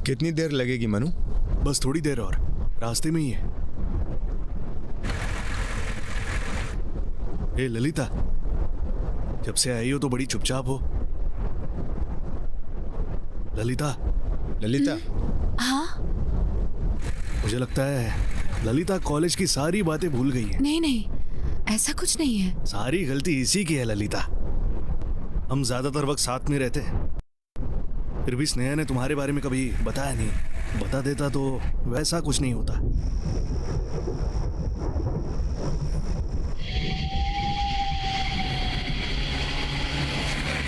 कितनी देर लगेगी मनु? बस थोड़ी देर और, रास्ते में ही है। ए ललिता, जब से आई हो तो बड़ी चुपचाप हो। ललिता। ललिता। हाँ? मुझे लगता है ललिता कॉलेज की सारी बातें भूल गई है। नहीं नहीं, ऐसा कुछ नहीं है। सारी गलती इसी की है ललिता। हम ज्यादातर वक्त साथ में रहते हैं, फिर भी स्नेहा ने तुम्हारे बारे में कभी बताया नहीं। बता देता तो वैसा कुछ नहीं होता।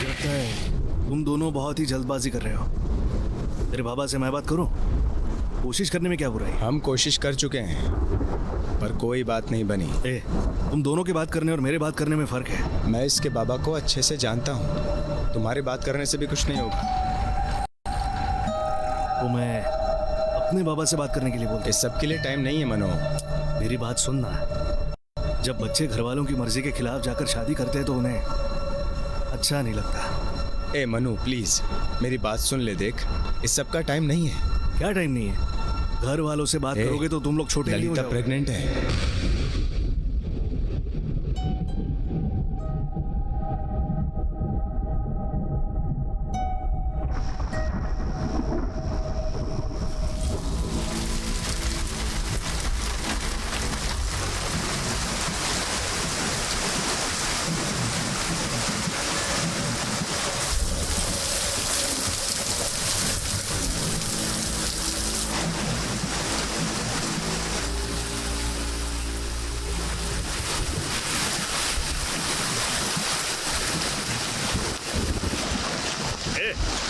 लगता है तुम दोनों बहुत ही जल्दबाजी कर रहे हो। तेरे बाबा से मैं बात करूं? कोशिश करने में क्या बुराई? हम कोशिश कर चुके हैं पर कोई बात नहीं बनी। ए, तुम दोनों की बात करने और मेरे बात करने में फर्क है। मैं इसके बाबा को अच्छे से जानता हूँ, तुम्हारे बात करने से भी कुछ नहीं होगा। तो मैं अपने बाबा से बात करने के लिए बोलता। इस सब के लिए टाइम नहीं है मनो। मेरी बात सुनना, जब बच्चे घर वालों की मर्जी के खिलाफ जाकर शादी करते हैं तो उन्हें अच्छा नहीं लगता। ए मनु प्लीज मेरी बात सुन ले। देख, इस सब का टाइम नहीं है। क्या टाइम नहीं है? घर वालों से बात करोगे तो तुम लोग छोटे नहीं हो ललिता जाओगे। प्रेग्नेंट है।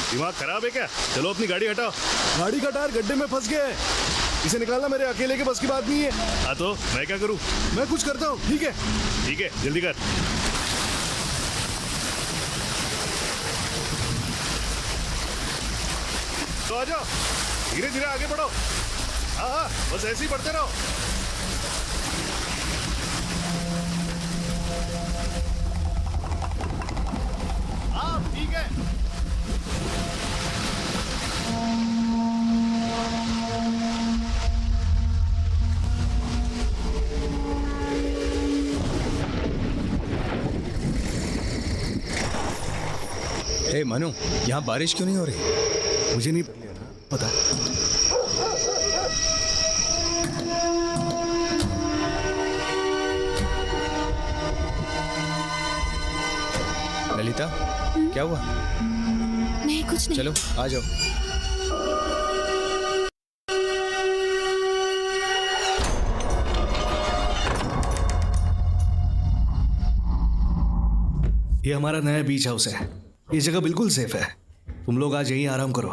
दिमाग खराब है क्या? चलो अपनी गाड़ी हटाओ। गाड़ी का टायर गड्ढे में फंस गया है, इसे निकालना मेरे अकेले के बस की बात नहीं है। हाँ तो मैं क्या करूँ? मैं कुछ करता हूँ। ठीक है ठीक है, जल्दी कर। तो आ जाओ, धीरे धीरे आगे बढ़ो। हाँ हाँ, बस ऐसे ही बढ़ते रहो। हाँ ठीक है। ए मनु, यहाँ बारिश क्यों नहीं हो रही? मुझे नहीं पता। ललिता, क्या हुआ? नहीं कुछ नहीं। चलो आ जाओ। ये हमारा नया बीच हाउस है। ये जगह बिल्कुल सेफ है। तुम लोग आज यहीं आराम करो।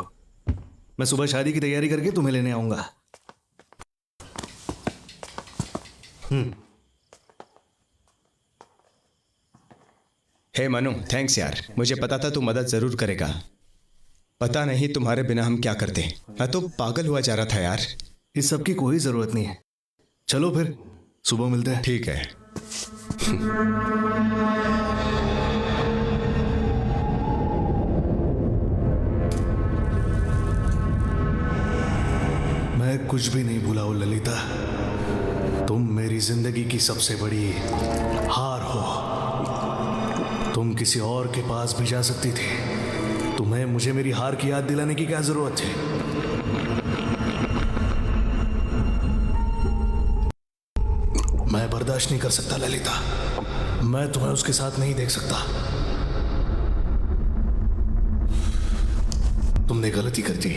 मैं सुबह शादी की तैयारी करके तुम्हें लेने आऊंगा। हे मनु, थैंक्स यार। मुझे पता था तू मदद जरूर करेगा। पता नहीं तुम्हारे बिना हम क्या करते। मैं तो पागल हुआ जा रहा था यार। इस सब की कोई जरूरत नहीं है। चलो फिर सुबह मिलते हैं। ठीक है। मैं कुछ भी नहीं भूला हूं ललिता। तुम मेरी जिंदगी की सबसे बड़ी हार हो। तुम किसी और के पास भी जा सकती थी। तुम्हें मुझे मेरी हार की याद दिलाने की क्या जरूरत थी? मैं बर्दाश्त नहीं कर सकता ललिता। मैं तुम्हें उसके साथ नहीं देख सकता। तुमने गलती कर दी।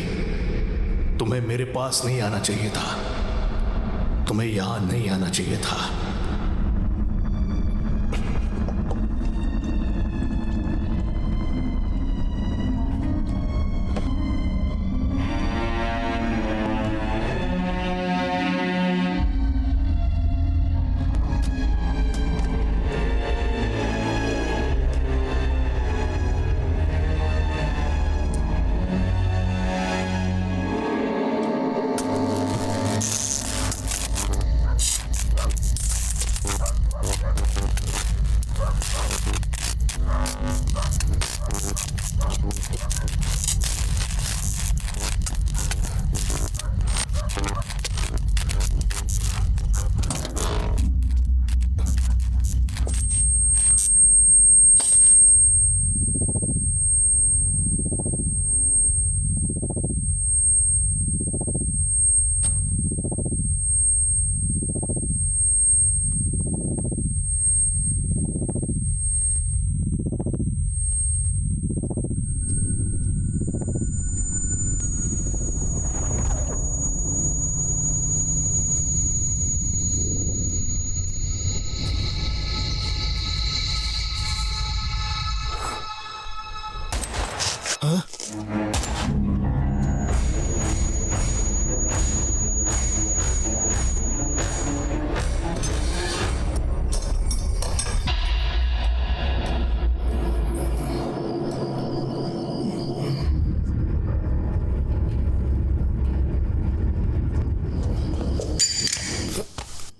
तुम्हें मेरे पास नहीं आना चाहिए था। तुम्हें यहां नहीं आना चाहिए था।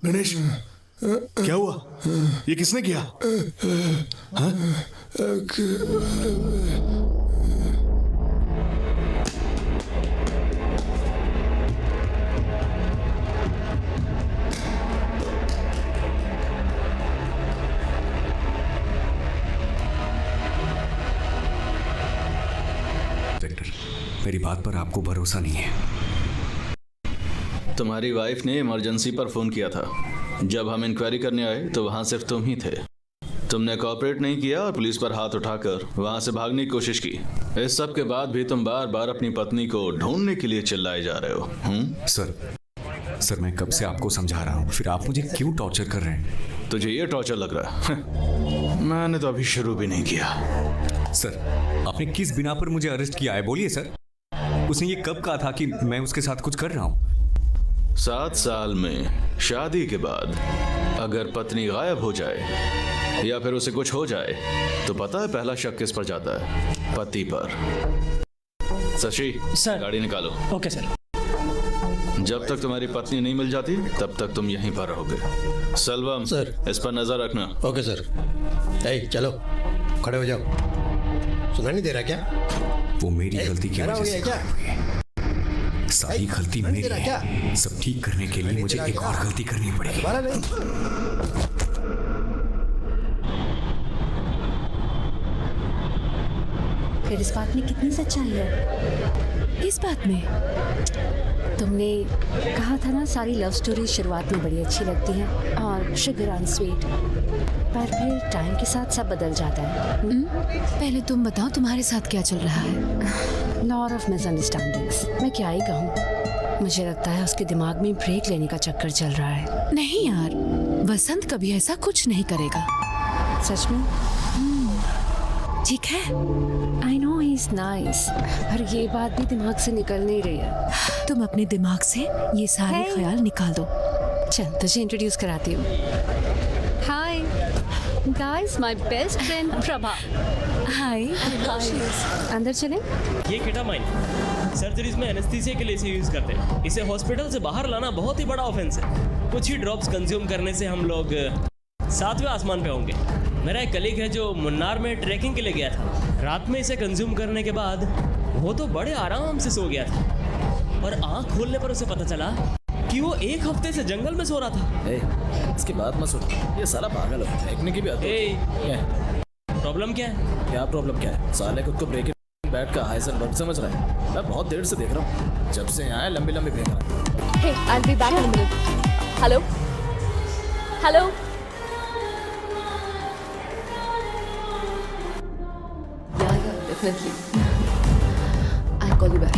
गणेश, क्या हुआ? ये किसने किया? हाँ? विक्टर, मेरी बात पर आपको भरोसा नहीं है। तुम्हारी वाइफ ने इमरजेंसी पर फोन किया था। जब हम इंक्वायरी करने आए तो वहां सिर्फ तुम ही थे। तुमने कोऑपरेट नहीं किया और पुलिस पर हाथ उठाकर वहां से भागने की कोशिश की। इस सब के बाद भी तुम बार बार अपनी पत्नी को ढूंढने के लिए चिल्लाए जा रहे हो। सर मैं कब से आपको समझा रहा हूँ, फिर आप मुझे क्यों टॉर्चर कर रहे हैं? तुझे ये टॉर्चर लग रहा है? मैंने तो अभी शुरू भी नहीं किया। सर, आपने किस बिना पर मुझे अरेस्ट किया है, बोलिए सर। उसने ये कब कहा था कि मैं उसके साथ कुछ कर रहा हूँ? 7 साल में शादी के बाद अगर पत्नी गायब हो जाए या फिर उसे कुछ हो जाए तो पता है पहला शक किस पर जाता है? पति पर। शशि, सर। गाड़ी निकालो। Okay sir. जब तक तुम्हारी पत्नी नहीं मिल जाती तब तक तुम यहीं पर रहोगे। सलवम सर। इस पर नजर रखना। Okay sir. ए, चलो खड़े हो जाओ। सुना नहीं दे रहा क्या? वो मेरी गलती की खड़ा वजह हो से गया क्या? सारी गलती मेरी तेरा क्या? है। सब ठीक करने के लिए मुझे एक और गलती करनी पड़ेगी। मारा नहीं। फिर इस बात में कितनी सच्चाई है? इस बात में तुमने कहा था ना सारी लव स्टोरी शुरुआत में बड़ी अच्छी लगती है और शुगर एंड स्वीट, पर फिर टाइम के साथ सब बदल जाता है। पहले तुम बताओ तुम्हारे साथ क्या चल रहा है? Lot of misunderstandings. मैं क्या ही कहूँ, मुझे लगता है उसके दिमाग में ब्रेक लेने का चक्कर चल रहा है। नहीं यार, वसंत कभी ऐसा कुछ नहीं करेगा। सच में? ठीक है, I know he is nice, पर ये बात भी दिमाग से निकल नहीं रही है। तुम अपने दिमाग से ये सारे Hey. ख्याल निकाल दो। चल तुझे इंट्रोड्यूस कराती हूँ। Hi guys, my best friend Prabha. Hi. अंदर चलें? ये केटामाइन सर्जरीज में एनेस्थीसिया के लिए इसे यूज करते हैं। इसे हॉस्पिटल से बाहर लाना बहुत ही बड़ा ऑफेंस है। कुछ ही ड्रॉप्स कंज्यूम करने से हम लोग 7वें आसमान पे होंगे। मेरा एक कलीग है जो मुन्नार में ट्रैकिंग के लिए गया था। रात में इसे कंज्यूम करने के बाद वो तो बड़े आराम से सो गया था, और आंख खोलने पर उसे पता चला कि वो 1 हफ्ते से जंगल में सो रहा था। इसकी बात मत सुनो, ये साला पागल है। देखने की भी आदत है। प्रॉब्लम क्या है? क्या प्रॉब्लम क्या है? साले खुद को ब्रेकिंग बैड का हाइजेनबर्ग समझ रहा है। मैं बहुत देर से देख रहा हूँ, जब से यहाँ लंबी लंबी फेंक रहा है। Hey, I'll be back in a minute. Hello? Hello? Yeah, definitely. I'll call you back.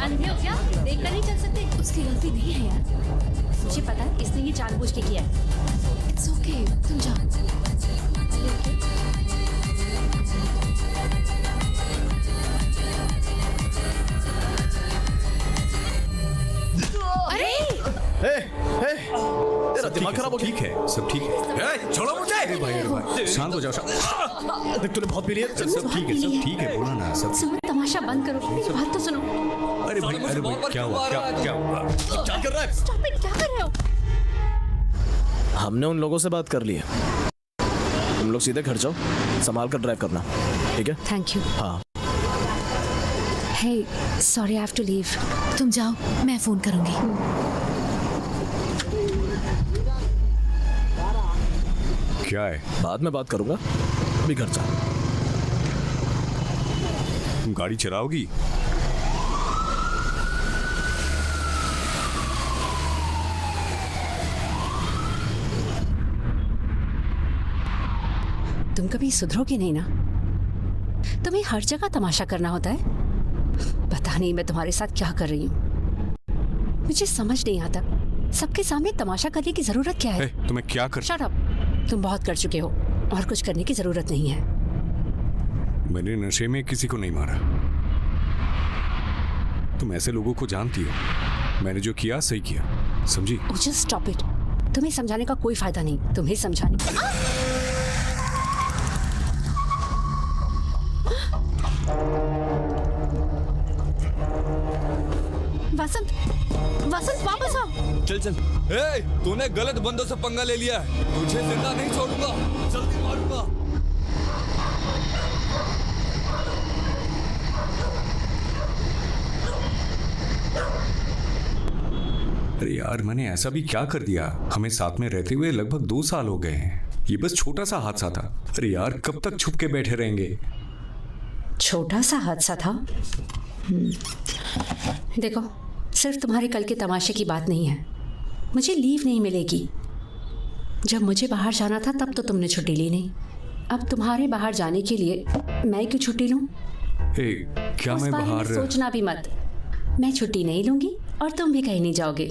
अंधे हो क्या? देख कर नहीं चल सकते? उसकी गलती नहीं है यार। मुझे पता है इसने ये जानबूझ के किया है। इट्स ओके, तुम जाओ। तेरा दिमाग खराब हो गया। ठीक है, सब ठीक है। छोड़ो मुझे। अरे भाई, शांत हो जाओ। देख तूने बहुत पी लिया। सब ठीक है, सब ठीक है। बोलो ना, सब। सुनो, तमाशा बंद करो, मेरी बात तो सुनो। अरे भाई, क्या हुआ? क्या हुआ? क्या कर रहा है? Stop it, क्या कर रहे हो? हमने उन लोगों से बात कर ली है। तुम लोग सीधे घर जाओ, संभाल कर ड्राइव करना, ठीक है? Thank you. हाँ। Hey, sorry, I have to leave. तुम जाओ, मैं फोन करूंगी। क्या है? बाद में बात करूंगा, अभी घर जा। तुम गाड़ी चलाओगी? तुम कभी सुधरोगे नहीं ना? तुम्हें हर जगह तमाशा करना होता है। पता नहीं मैं तुम्हारे साथ क्या कर रही हूँ, मुझे समझ नहीं आता। सबके सामने तमाशा करने की जरूरत क्या है? तुम्हें क्या कर? Shut up. तुम बहुत कर चुके हो और कुछ करने की जरूरत नहीं है। मैंने नशे में किसी को नहीं मारा। तुम ऐसे लोगों को जानती हो। मैंने जो किया सही किया, समझी? Just stop it. तुम्हें समझाने का कोई फायदा नहीं। तुम्हें समझाने वसंत, वसंत वापस आओ। चल चल। ए, तूने गलत बंदों से पंगा ले लिया है। तुझे जिंदा नहीं छोड़ूंगा, जल्दी मारूंगा। अरे यार, मैंने ऐसा भी क्या कर दिया? हमें साथ में रहते हुए लगभग 2 साल हो गए हैं। ये बस छोटा सा हादसा था। अरे यार, कब तक छुप के बैठे रहेंगे? छोटा सा हादसा था। देखो, सिर्फ तुम्हारे कल के तमाशे की बात नहीं है। मुझे लीव नहीं मिलेगी। जब मुझे बाहर जाना था तब तो तुमने छुट्टी ली नहीं। अब तुम्हारे बाहर जाने के लिए मैं क्यों छुट्टी लूं? क्या उस मैं बारे में बाहर? सोचना भी मत। मैं छुट्टी नहीं लूंगी और तुम भी कहीं नहीं जाओगे।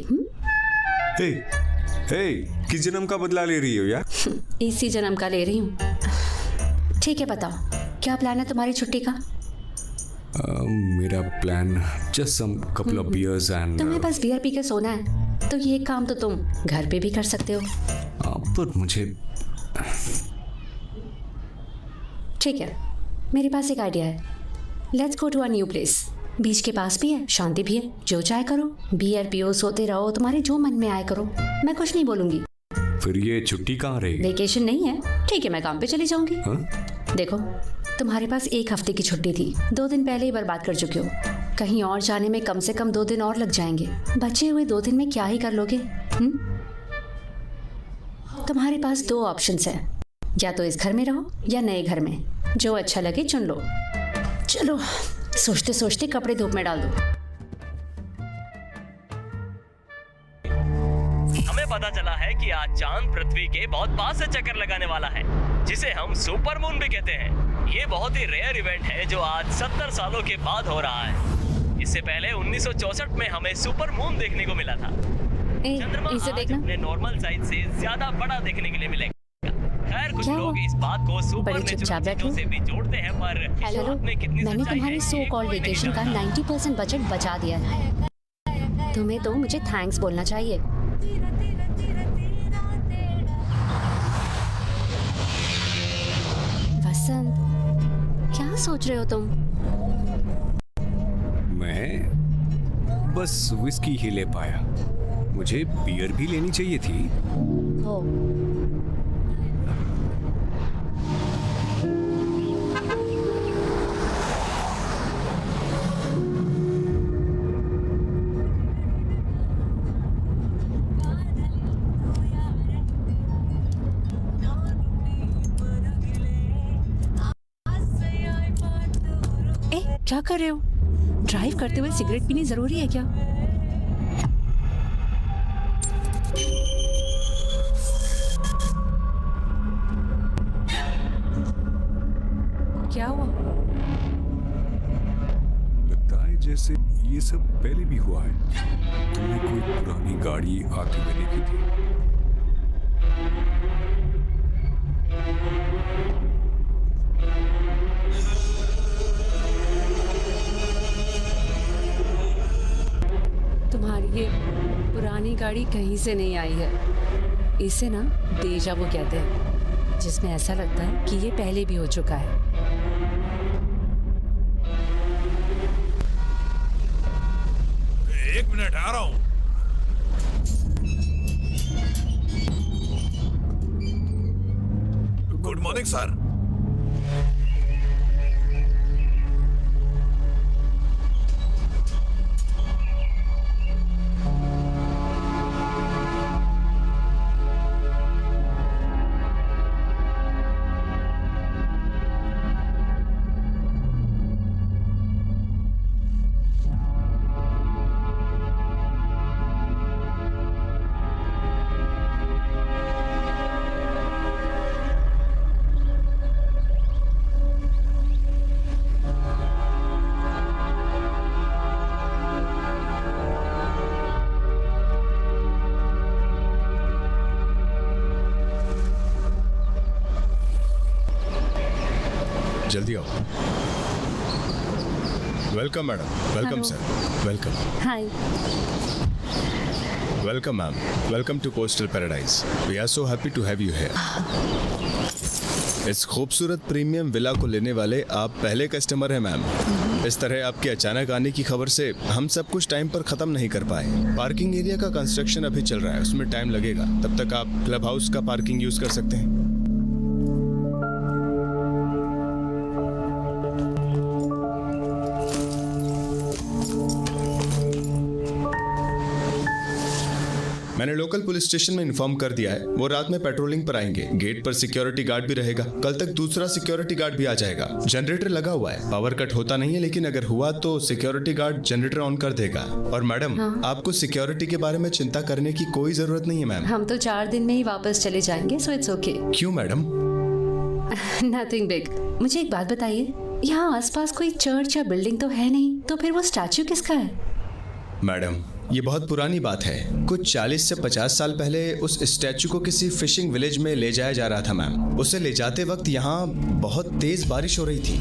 किस जन्म का बदला ले रही हो यार? इसी जन्म का ले रही हूँ। ठीक है, बताओ क्या प्लान है तुम्हारी छुट्टी का? मेरा plan just some couple of beers and तुम्हें बस बियर पी के सोना है तो ये काम तो तुम घर पे भी कर सकते हो। पर मुझे ठीक है, मेरे पास एक आइडिया है। Let's go to a new place. Beach के पास भी है, शांति भी है। जो चाहे करो, बियर पियो, सोते रहो, तुम्हारे जो मन में आए करो। मैं कुछ नहीं बोलूंगी। फिर ये छुट्टी कहाँ रहेगी? वेकेशन नहीं है। ठीक है, मैं काम पे चली जाऊंगी। देखो, तुम्हारे पास 1 हफ्ते की छुट्टी थी। 2 दिन पहले ही बर्बाद कर चुके हो। कहीं और जाने में कम से कम 2 दिन और लग जाएंगे। बचे हुए 2 दिन में क्या ही कर लोगे? तुम्हारे पास 2 ऑप्शंस हैं। या तो इस घर में रहो या नए घर में। जो अच्छा लगे चुन लो। चलो, सोचते सोचते कपड़े धूप में डाल दो। हमें पता चला है कि आज चांद पृथ्वी के बहुत पास से चक्कर लगाने वाला है, जिसे हम सुपर मून भी कहते हैं। ये बहुत ही रेयर इवेंट है जो आज 70 सालों के बाद हो रहा है। इससे पहले 1964 में हमें सुपर मून देखने को मिला था। चंद्रमा इसे आज देखना। अपने नॉर्मल साइज से ज्यादा बड़ा देखने के लिए मिलेगा। खैर, कुछ क्या लोग हुआ? इस बात को बड़े चुपचाप सुपर बैठो। से भी जोड़ते हैं, पर हेलो, शुरुआत में कितनी मैंने सच्चाई तुम्हारे है, सो ये कॉल्ड कोई नहीं वेकेशन का जानता। 90% बजट बचा दिया है। तुम्हें तो मुझे थैंक्स बोलना चाहिए। वसंत, क्या सोच रहे हो तुम? मैं बस विस्की ही ले पाया। मुझे बियर भी लेनी चाहिए थी। हो, क्या कर रहे हो? ड्राइव करते हुए सिगरेट पीनी जरूरी है क्या? क्या हुआ? लगता है जैसे ये सब पहले भी हुआ है। तुमने कोई पुरानी गाड़ी आते हुए देखी थी? तुम्हारी ये पुरानी गाड़ी कहीं से नहीं आई है। इसे ना डेजा वू कहते हैं, जिसमें ऐसा लगता है कि ये पहले भी हो चुका है। एक मिनट, आ रहा हूं। Good morning sir. जल्दी आओ। Welcome madam, welcome sir, welcome. Hi. Welcome ma'am, welcome to Coastal Paradise. We are so happy to have you here. इस खूबसूरत प्रीमियम विला को लेने वाले आप पहले कस्टमर हैं मैम। इस तरह आपके अचानक आने की खबर से हम सब कुछ टाइम पर खत्म नहीं कर पाए। पार्किंग एरिया का कंस्ट्रक्शन अभी चल रहा है, उसमें टाइम लगेगा। तब तक आप क्लब हाउस का पार्किंग यूज कर सकते हैं। मैंने लोकल पुलिस स्टेशन में इन्फॉर्म कर दिया है, वो रात में पेट्रोलिंग पर आएंगे। गेट पर सिक्योरिटी गार्ड भी रहेगा। कल तक दूसरा सिक्योरिटी गार्ड भी आ जाएगा। जनरेटर लगा हुआ है, पावर कट होता नहीं है, लेकिन अगर हुआ तो सिक्योरिटी गार्ड जनरेटर ऑन कर देगा। और मैडम, आपको सिक्योरिटी के बारे में चिंता करने की कोई जरूरत नहीं है मैम। हम तो 4 दिन में ही वापस चले जाएंगे, सो इट्स ओके। क्यों मैडम? Nothing big. मुझे एक बात बताइए, यहाँ आसपास कोई चर्च या बिल्डिंग तो है नहीं, तो फिर वो स्टैच्यू किसका है? मैडम, ये बहुत पुरानी बात है। कुछ 40 से 50 साल पहले उस स्टैचू को किसी फिशिंग विलेज में ले जाया जा रहा था मैम। उसे ले जाते वक्त यहाँ बहुत तेज बारिश हो रही थी।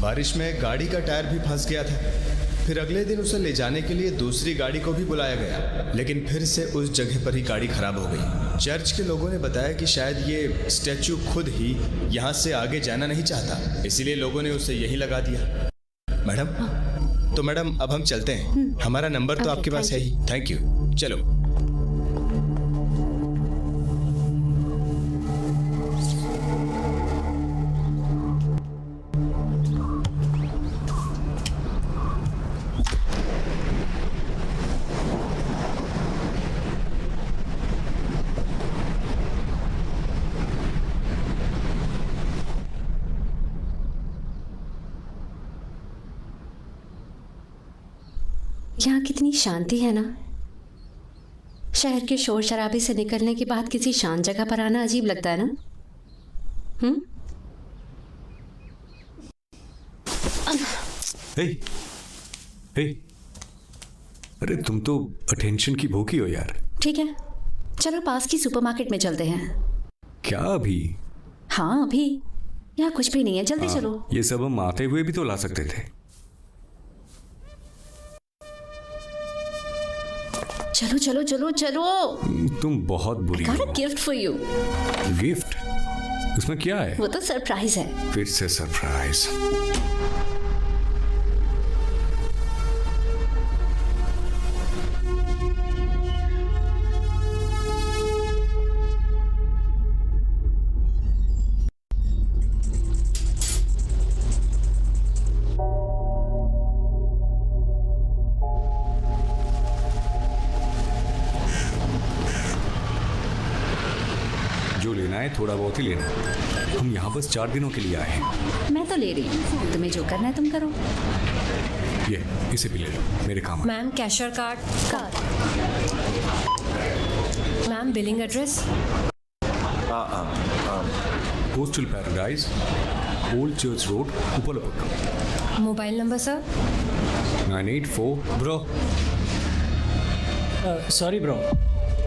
बारिश में गाड़ी का टायर भी फंस गया था। फिर अगले दिन उसे ले जाने के लिए दूसरी गाड़ी को भी बुलाया गया, लेकिन फिर से उस जगह पर ही गाड़ी खराब हो गई। चर्च के लोगों ने बताया कि शायद ये स्टैचू खुद ही यहाँ से आगे जाना नहीं चाहता, इसीलिए लोगों ने उसे यही लगा दिया। मैडम, तो मैडम अब हम चलते हैं। हमारा नंबर तो आपके पास है ही। Thank you. चलो। यहाँ कितनी शांति है ना। शहर के शोर शराबे से निकलने के बाद किसी शांत जगह पर आना अजीब लगता है ना। हे, हे, अरे तुम तो अटेंशन की भूखी हो यार। ठीक है, चलो पास की सुपरमार्केट में चलते हैं। क्या अभी? हाँ अभी। यहाँ कुछ भी नहीं है, जल्दी चलो। ये सब हम आते हुए भी तो ला सकते थे। चलो चलो चलो चलो। तुम बहुत बुरी Got हो। a gift for you। Gift? उसमें क्या है? वो तो सरप्राइज है। फिर से सरप्राइज। जो लेना है थोड़ा बहुत ही लेना। हम यहाँ बस 4 दिनों के लिए आए हैं। मैं तो ले रही हूँ, तुम्हें जो करना है तुम करो। ये इसे भी ले लो, मेरे काम है। Ma'am cashier card. Ma'am billing address. Coastal paradise, old church road, Upalapakkam. Mobile number sir. 984। Bro, sorry bro,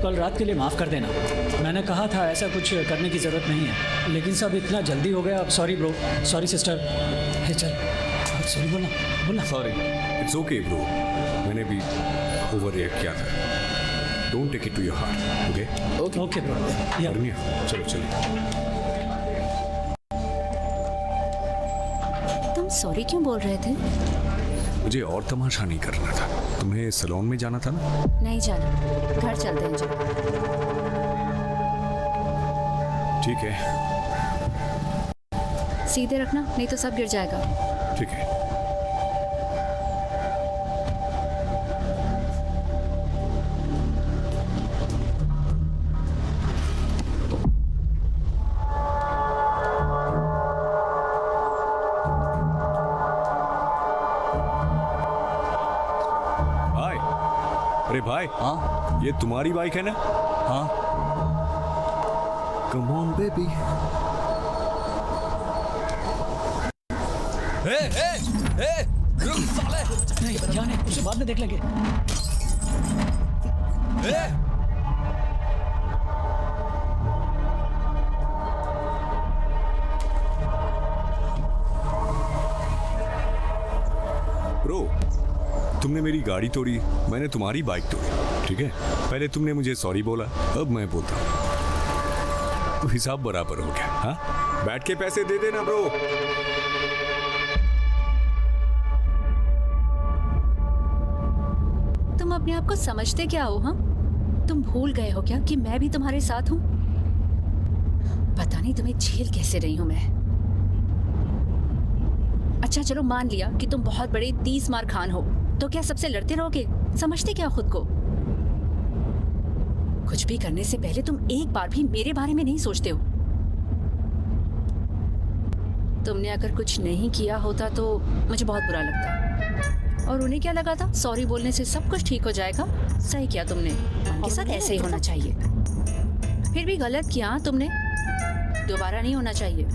कल रात के लिए माफ़ कर देना। मैंने कहा था ऐसा कुछ करने की ज़रूरत नहीं है, लेकिन सब इतना जल्दी हो गया। अब सॉरी ब्रो, सॉरी सिस्टर। हे चल, सॉरी बोलना बोलना। सॉरी। इट्स ओके ब्रो, मैंने भी ओवर रिएक्ट किया था। Don't take it to your heart. Okay okay bro. या चलो चलो। तुम सॉरी क्यों बोल रहे थे? मुझे और तमाशा नहीं करना था। तुम्हें सैलून में जाना था ना? नहीं जाना, घर चलते हैं। चलो। ठीक है। सीधे रखना, नहीं तो सब गिर जाएगा। ठीक है। अरे भाई, हाँ ये तुम्हारी बाइक है ना? हाँ। Come on baby. रुक साले। नहीं यहाँ नहीं, उसे बाद में देख लेंगे। तुमने मेरी गाड़ी तोड़ी, मैंने तुम्हारी बाइक तोड़ी, ठीक है? पहले तुमने मुझे सॉरी बोला, अब मैं बोलता हूँ, तो हिसाब बराबर हो गया। हाँ, बैठ के पैसे दे देना ब्रो। तुम अपने आप को समझते क्या हो? हाँ, तुम भूल गए हो क्या कि मैं भी तुम्हारे साथ हूँ? पता नहीं तुम्हें झेल कैसे रही हूँ मैं। अच्छा चलो, मान लिया कि तुम बहुत बड़े 30 मार खान हो, तो क्या सबसे लड़ते रहोगे? समझते क्या खुद को? कुछ भी करने से पहले तुम एक बार भी मेरे बारे में नहीं सोचते हो। तुमने अगर कुछ नहीं किया होता तो मुझे बहुत बुरा लगता, और उन्हें क्या लगा था सॉरी बोलने से सब कुछ ठीक हो जाएगा। सही किया तुमने, उनके साथ ऐसे ही होना चाहिए। फिर भी गलत किया तुमने, दोबारा नहीं होना चाहिए।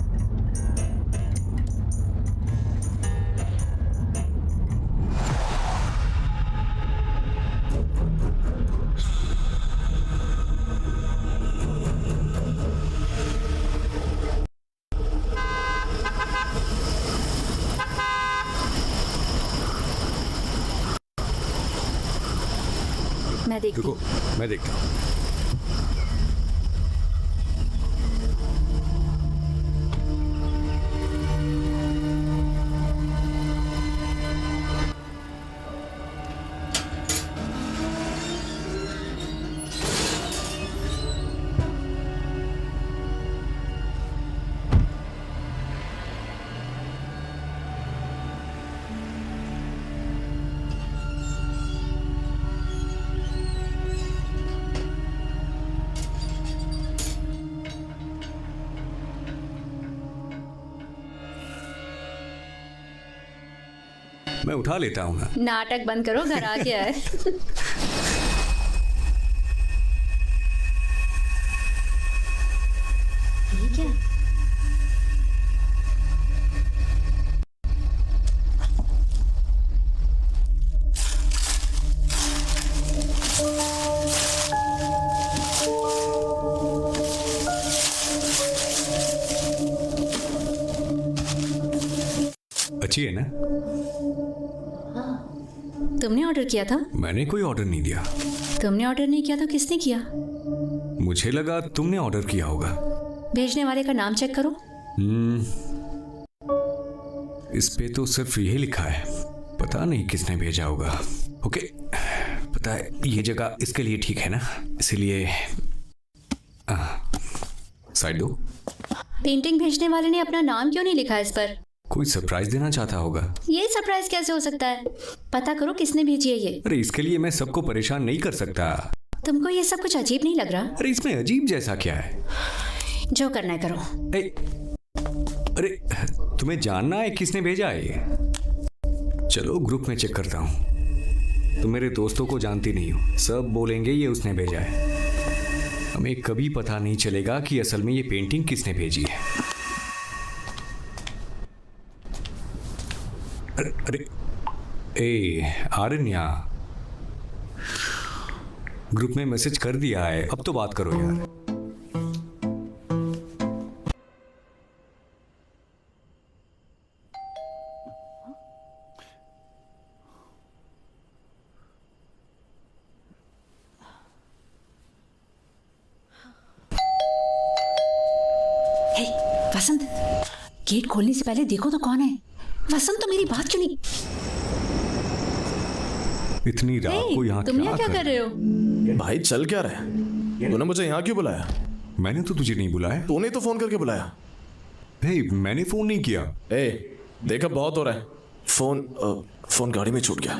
मैं देखती रुको, हूँ। मैं देखता हूँ। मैं उठा लेता हूँ ना। नाटक बंद करो, घर आ गया है। ठीक है। अच्छी है ना? तुमने ऑर्डर किया था? मैंने कोई ऑर्डर नहीं दिया। तुमने ऑर्डर नहीं किया तो किसने किया? मुझे लगा तुमने ऑर्डर किया होगा। भेजने वाले का नाम चेक करो। इस पे तो सिर्फ यही लिखा है, पता नहीं किसने भेजा होगा। ओके, पता है ये जगह इसके लिए ठीक है ना, इसीलिए साइड दो। पेंटिंग भेजने वाले ने अपना नाम क्यों नहीं लिखा इस पर? कोई सरप्राइज देना चाहता होगा। ये सरप्राइज कैसे हो सकता है? पता करो किसने भेजी है ये। अरे इसके लिए मैं सबको परेशान नहीं कर सकता। तुमको ये सब कुछ अजीब नहीं लग रहा? अरे इसमें अजीब जैसा क्या है? जो करना है करो। अरे तुम्हें जानना है किसने भेजा है ये? चलो ग्रुप में चेक करता हूँ। तुम मेरे दोस्तों को जानती नहीं हो, सब बोलेंगे ये उसने भेजा है। हमें कभी पता नहीं चलेगा कि असल में ये पेंटिंग किसने भेजी है। अरे ए आरन्या, ग्रुप में मैसेज कर दिया है, अब तो बात करो यार। हे, वसंत, गेट खोलने से पहले देखो तो कौन है। वसंत, तो मेरी बात क्यों नहीं? इतनी रात को यहाँ तुम यहाँ क्या कर रहे हो? भाई चल क्या रहा है? तूने मुझे यहाँ क्यों बुलाया? मैंने तो तुझे नहीं बुलाया। तूने तो फोन करके बुलाया। हे, मैंने फोन नहीं किया। देखा बहुत हो रहा है। फोन गाड़ी में छूट गया।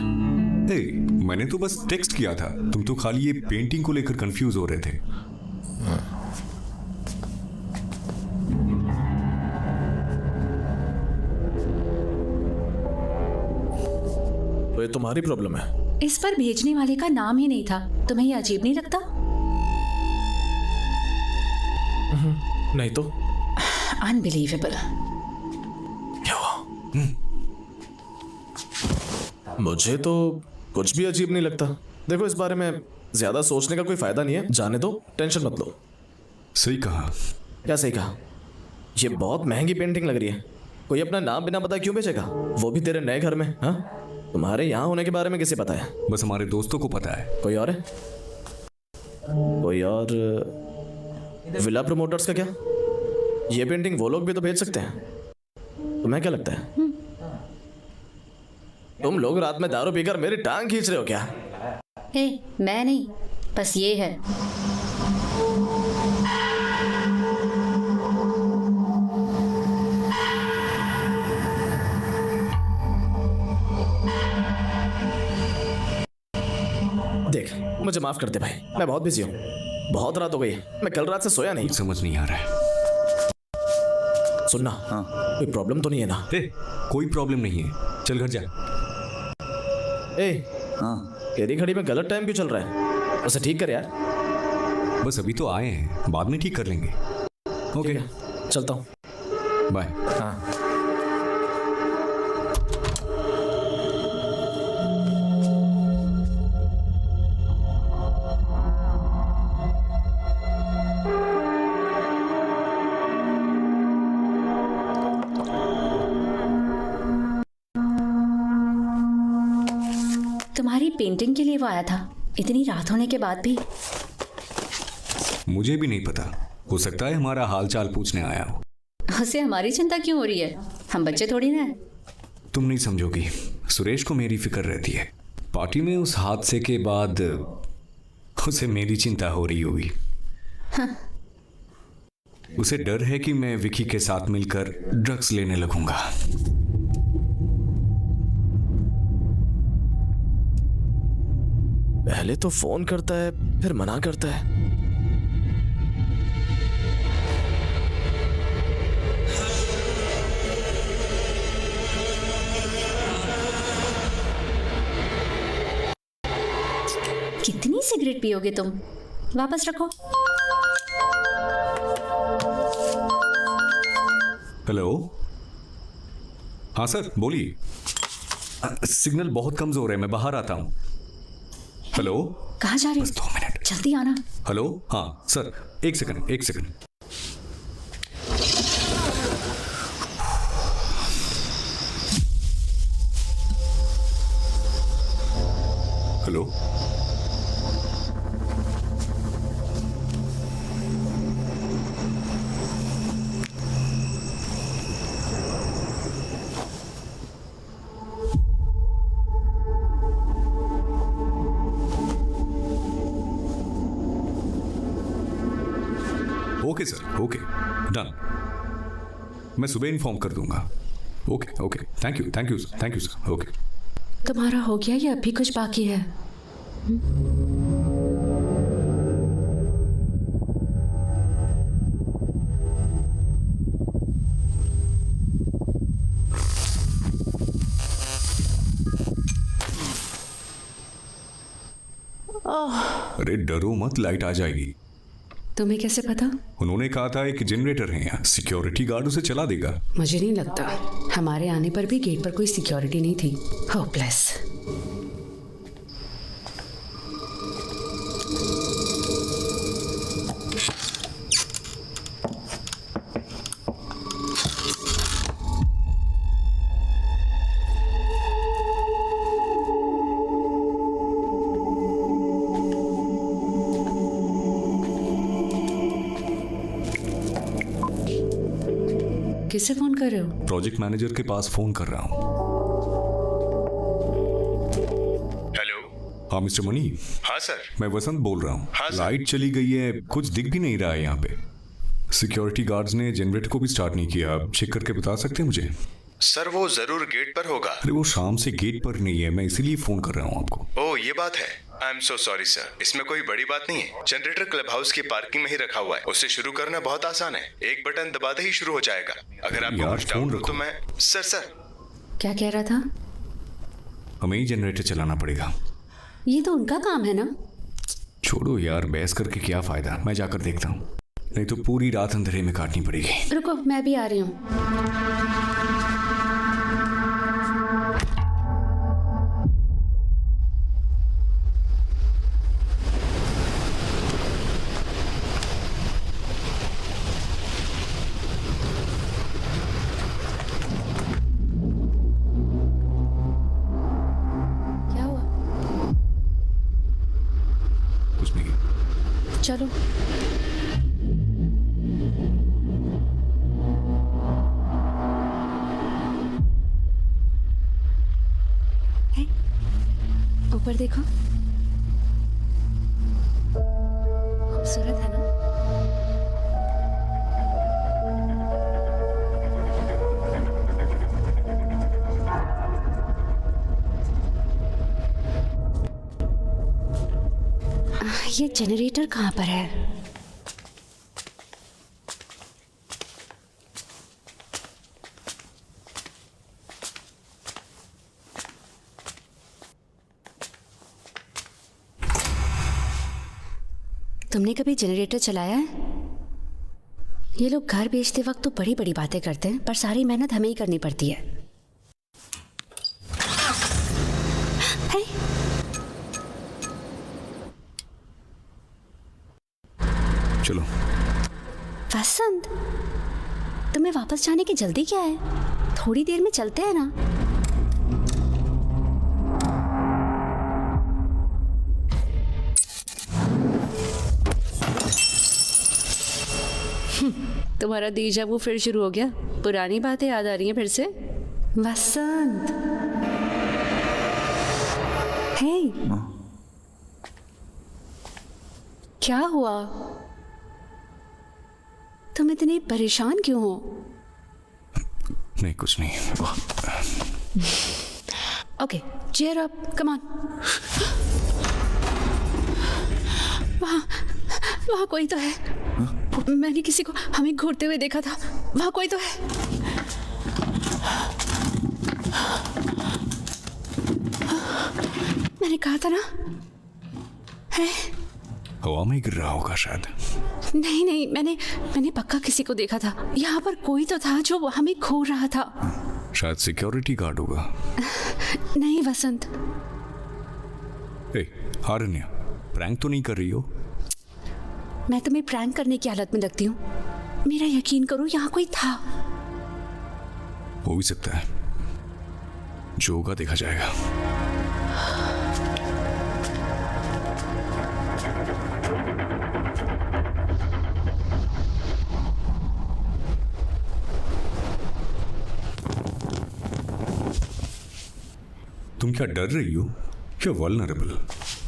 हे, मैंने तो बस टेक्स्ट किया था। तुम तो खाली ये पेंटिंग को लेकर कंफ्यूज हो रहे थे। तो ये तुम्हारी प्रॉब्लम है। इस पर भेजने वाले का नाम ही नहीं था। तुम्हें ये अजीब नहीं लगता? नहीं तो अनबिलीवेबल। क्या हुआ? मुझे तो कुछ भी अजीब नहीं लगता। देखो, इस बारे में ज्यादा सोचने का कोई फायदा नहीं है। जाने दो, टेंशन मत लो। सही कहा। क्या सही कहा? ये बहुत महंगी पेंटिंग लग रही है। कोई अपना नाम बिना बताए क्यों भेजेगा, वो भी तेरे नए घर में? हाँ, तुम्हारे यहाँ होने के बारे में किसे पता है? बस हमारे दोस्तों को पता है। कोई और है? कोई और? विला प्रमोटर्स का क्या? ये पेंटिंग वो लोग भी तो भेज सकते हैं। तुम्हें क्या लगता है? तुम लोग रात में दारू पीकर मेरी टांग खींच रहे हो क्या? मैं नहीं, बस ये है। देख, मुझे माफ कर दे भाई, मैं बहुत बिजी हूँ। बहुत रात हो गई है, मैं कल रात से सोया नहीं। कुछ समझ नहीं आ रहा है। सुनना, कोई प्रॉब्लम तो नहीं है ना? कोई प्रॉब्लम नहीं है, चल घर जा। तेरी घड़ी में गलत टाइम क्यों चल रहा है? उसे ठीक कर यार। बस अभी तो आए हैं, बाद में ठीक कर लेंगे। ओके, चलता हूँ, बाय। हाँ। तुम्हारी पेंटिंग के लिए वो आया था, इतनी रात होने के बाद भी। मुझे भी नहीं पता, हो सकता है हमारा हालचाल पूछने आया हो। उसे हमारी चिंता क्यों हो रही है? हम बच्चे थोड़ी ना हैं। तुम नहीं समझोगी, सुरेश को मेरी फिक्र रहती है। पार्टी में उस हादसे के बाद उसे मेरी चिंता हो रही होगी। हाँ। उसे डर है कि मैं विकी के साथ मिलकर ड्रग्स लेने लगूंगा। पहले तो फोन करता है, फिर मना करता है। कितनी सिगरेट पियोगे तुम? वापस रखो। हेलो, हाँ सर बोलिए। सिग्नल बहुत कमजोर है, मैं बाहर आता हूँ। हेलो, कहाँ जा रहे हो? बस 2 मिनट, जल्दी आना। हेलो, हाँ सर, एक second. Hello, okay sir, okay done. मैं सुबह इन्फॉर्म कर दूंगा। Okay, thank you sir, okay. तुम्हारा हो गया या अभी कुछ बाकी है? अरे डरो मत, लाइट आ जाएगी। तुम्हें कैसे पता? उन्होंने कहा था एक जनरेटर है यहाँ, सिक्योरिटी गार्ड उसे चला देगा। मुझे नहीं लगता, हमारे आने पर भी गेट पर कोई सिक्योरिटी नहीं थी। होपलेस। किसे फोन कर रहे हो? प्रोजेक्ट मैनेजर के पास फोन कर रहा हूँ। हेलो, हाँ मिस्टर मनी। हाँ सर, मैं वसंत बोल रहा हूँ। हाँ, सर। लाइट चली गई है, कुछ दिख भी नहीं रहा है यहाँ पे। सिक्योरिटी गार्ड्स ने जनरेटर को भी स्टार्ट नहीं किया। आप चेक करके बता सकते हैं मुझे? सर वो जरूर गेट पर होगा। अरे वो शाम से गेट पर नहीं है, मैं इसीलिए फोन कर रहा हूँ आपको। ओह ये बात है, I am so sorry sir. इसमें कोई बड़ी बात नहीं है। जनरेटर क्लब हाउस की पार्किंग में ही रखा हुआ है, उसे शुरू करना बहुत आसान है। एक बटन दबाते ही शुरू हो जाएगा। अगर आपको यार, कुछ फोन डाउट हो रखो। तो मैं सर क्या कह रहा था? हमें ही जनरेटर चलाना पड़ेगा। ये तो उनका काम है ना। छोड़ो यार, बहस करके क्या फायदा। मैं जाकर देखता हूँ, नहीं तो पूरी रात अंधेरे में काटनी पड़ेगी। रुको, मैं भी आ रही हूँ। चलो। हे, ऊपर देखो, खूबसूरत है ना? ये जनरेटर कहाँ पर है? तुमने कभी जनरेटर चलाया है? ये लोग घर बेचते वक्त तो बड़ी बड़ी बातें करते हैं, पर सारी मेहनत हमें ही करनी पड़ती है। हे? चलो। वसंत, तुम्हें वापस जाने की जल्दी क्या है? थोड़ी देर में चलते हैं ना। तुम्हारा दीजा वो फिर शुरू हो गया। पुरानी बातें याद आ रही हैं फिर से। वसंत, हे, क्या हुआ? तुम इतने परेशान क्यों हो? नहीं, कुछ नहीं। Okay, cheer up, come on. वहाँ कोई तो है। मैंने किसी को हमें घूरते हुए देखा था। वहाँ कोई तो है। मैंने कहा था ना। है? हवा में गिर रहा होगा शायद। नहीं, मैंने पक्का किसी को देखा था। यहाँ पर कोई तो था जो हमें घूर रहा था। शायद सिक्योरिटी गार्ड होगा। नहीं वसंत। हारन्या, प्रैंक तो नहीं कर रही हो? मैं तुम्हें प्रैंक करने की हालत में लगती हूँ। मेरा यकीन करो, यहाँ कोई था। हो भी सकता है, जो होगा देखा जाएगा। तुम क्या डर रही हो? क्या vulnerable?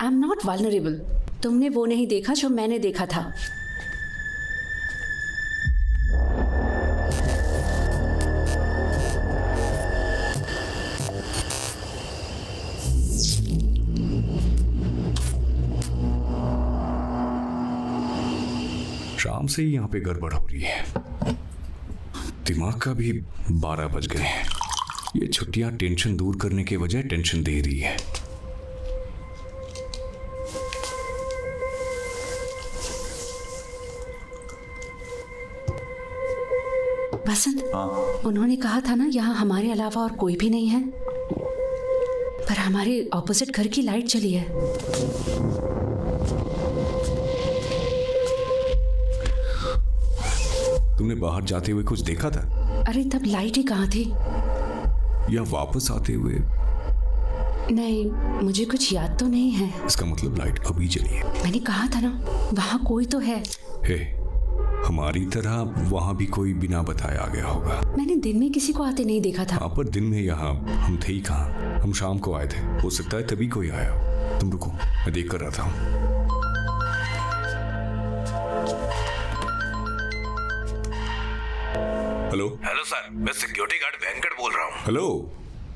I am not vulnerable. तुमने वो नहीं देखा जो मैंने देखा था। शाम से ही यहाँ पे गड़बड़ हो रही है। दिमाग का भी 12 बज गए हैं। ये छुट्टियां टेंशन दूर करने के बजाय टेंशन दे रही है। वसंत, उन्होंने कहा था ना यहाँ हमारे अलावा और कोई भी नहीं है, पर हमारे ऑपोजिट घर की लाइट चली है। तुमने बाहर जाते हुए कुछ देखा था? अरे तब लाइट ही कहाँ थी? या वापस आते हुए? नहीं, मुझे कुछ याद तो नहीं है। इसका मतलब लाइट अभी जली है। मैंने कहा था ना, वहाँ कोई तो है। हे, हमारी तरह वहाँ भी कोई बिना बताए आ गया होगा। मैंने दिन में किसी को आते नहीं देखा था। हाँ, पर दिन में यहाँ हम थे ही कहाँ? हम शाम को आए थे। हो सकता है तभी कोई आया। तुम रुको, मैं देख कर रहा था। हेलो सर, मैं सिक्योरिटी गार्ड वेंकट बोल रहा हूँ। हेलो।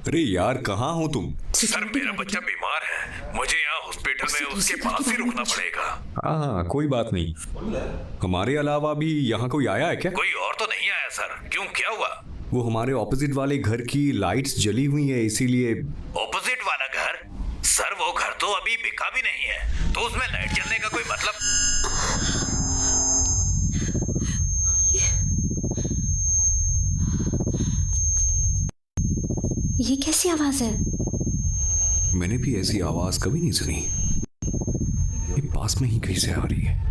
अरे यार, कहाँ हो तुम? सर, मेरा बच्चा बीमार है, मुझे यहाँ हॉस्पिटल में उसके पास ही रुकना पड़ेगा। हाँ, कोई बात नहीं। हमारे अलावा भी यहाँ कोई आया है क्या? कोई और तो नहीं आया सर। क्यों, क्या हुआ? वो हमारे ऑपोजिट वाले घर की लाइट्स जली हुई है, इसीलिए। ऑपोजिट वाला घर? सर, वो घर तो अभी बिका भी नहीं है, तो उसमें लाइट जलने का कोई मतलब? ये कैसी आवाज है? मैंने भी ऐसी आवाज कभी नहीं सुनी। ये पास में ही कहीं से आ रही है।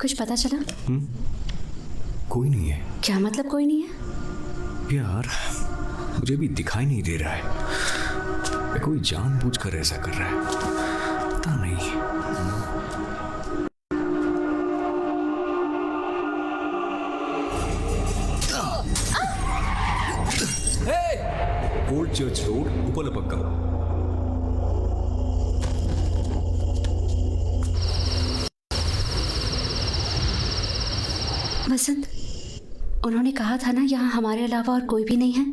कुछ पता चला? कोई नहीं है क्या मतलब कोई नहीं है? यार, मुझे भी दिखाई नहीं दे रहा है। कोई जानबूझकर ऐसा कर रहा है, पता नहीं। Old church road, Upalapakkam. Vasanth, उन्होंने कहा था ना यहाँ हमारे अलावा और कोई भी नहीं है,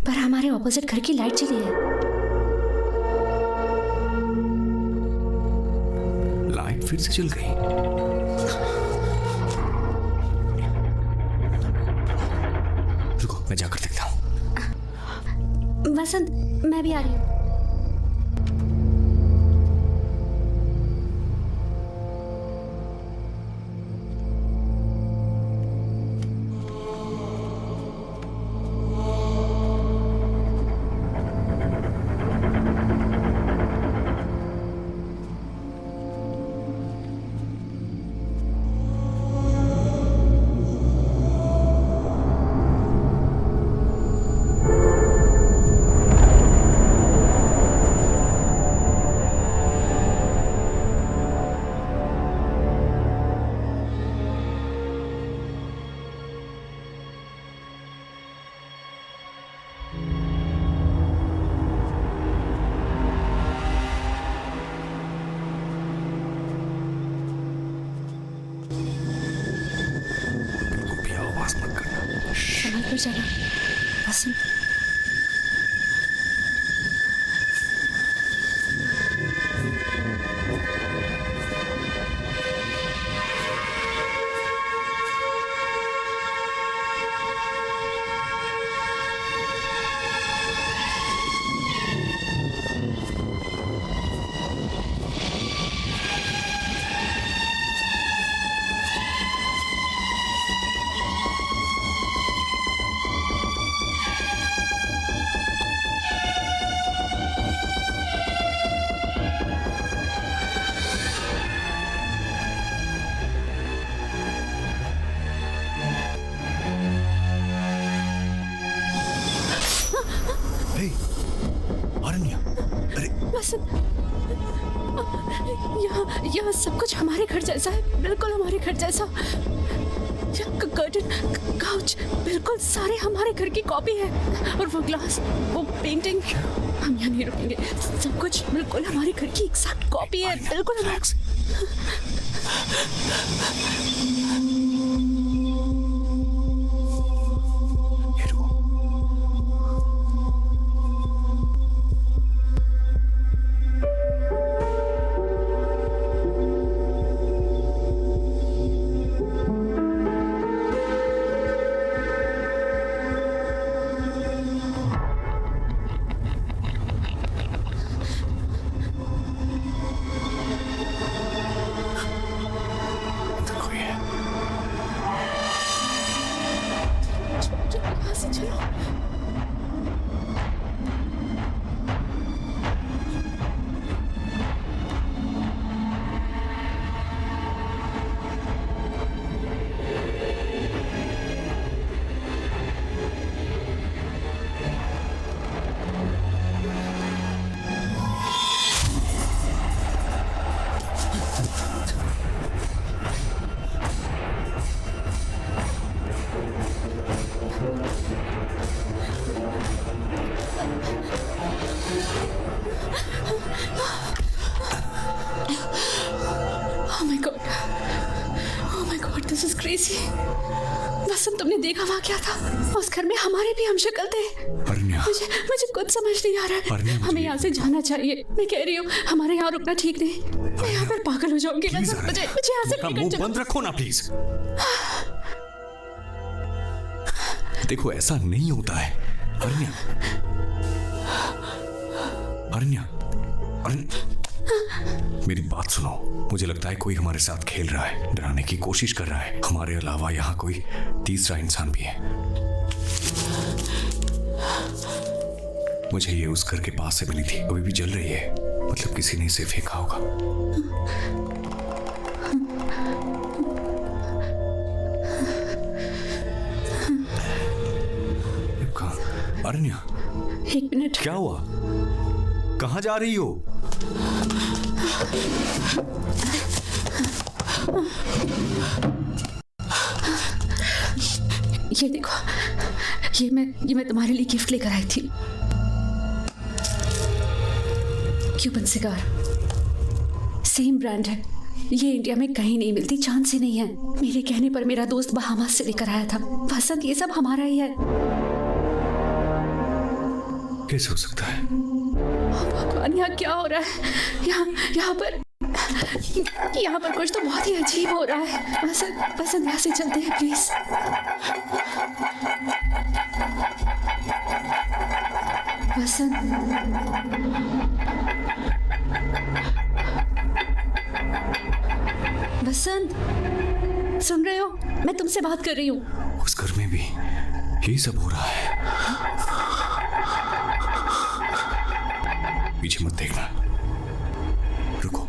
पर हमारे ऑपोजिट घर की लाइट चली है। लाइट फिर से चल गई। रुको, मैं जाकर देखता हूँ। वसंत, मैं भी आ रही हूँ। संभल कर जाना वसंत। यहाँ सब कुछ हमारे घर जैसा है, बिल्कुल हमारे घर जैसा। कर्टन, काउच, बिल्कुल सारे हमारे घर की कॉपी है। और वो ग्लास, वो पेंटिंग, हम यहाँ नहीं रुकेंगे। सब कुछ बिल्कुल हमारे घर की एग्जैक्ट कॉपी है, बिल्कुल हमारे। वसंत, तुमने देखा वहाँ क्या था? उस घर में हमारे भी हम शक्ल थे। मुझे कुछ समझ नहीं आ रहा है। हमें यहाँ से जाना चाहिए। मैं कह रही हूँ, हमारे यहाँ रुकना ठीक नहीं। मैं यहाँ पर पागल हो जाऊंगी। मुझे यहाँ से मुंह बंद रखो ना प्लीज। देखो, ऐसा नहीं होता है। अरण्या, मेरी बात सुनो। मुझे लगता है कोई हमारे साथ खेल रहा है, डराने की कोशिश कर रहा है। हमारे अलावा यहाँ कोई तीसरा इंसान भी है। मुझे ये उस घर के पास से मिली थी, अभी भी जल रही है। मतलब किसी ने इसे फेंका होगा। अरण्या, एक मिनट। क्या हुआ? कहाँ जा रही हो? ये देखो, ये मैं तुम्हारे लिए गिफ्ट लेकर आई थी। क्यूबन सिगार, सेम ब्रांड है। ये इंडिया में कहीं नहीं मिलती, चांद से नहीं है। मेरे कहने पर मेरा दोस्त बहामास से लेकर आया था। वसंत, ये सब हमारा ही है। कैसे हो सकता है? भगवान, यहाँ क्या हो रहा है? यहाँ पर कुछ तो बहुत ही अजीब हो रहा है। वसंत यहाँ से चलते हैं प्लीज। वसंत, सुन रहे हो? मैं तुमसे बात कर रही हूँ। उस घर में भी यही सब हो रहा है। पीछे मत देखना, रुको।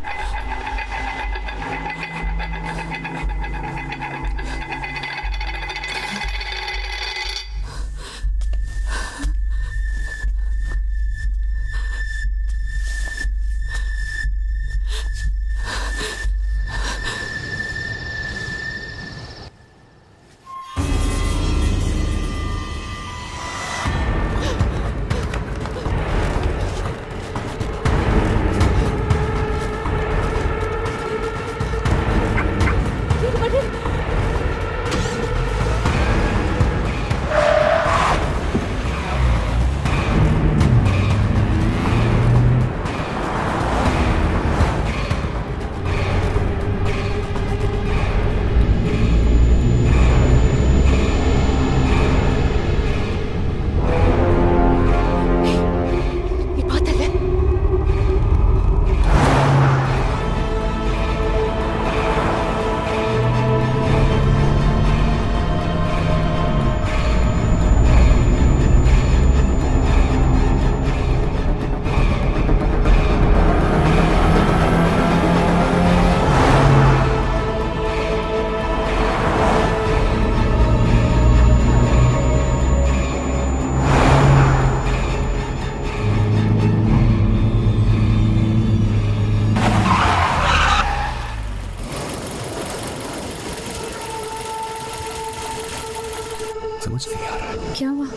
समझ नहीं आ रहा। क्या हुआ?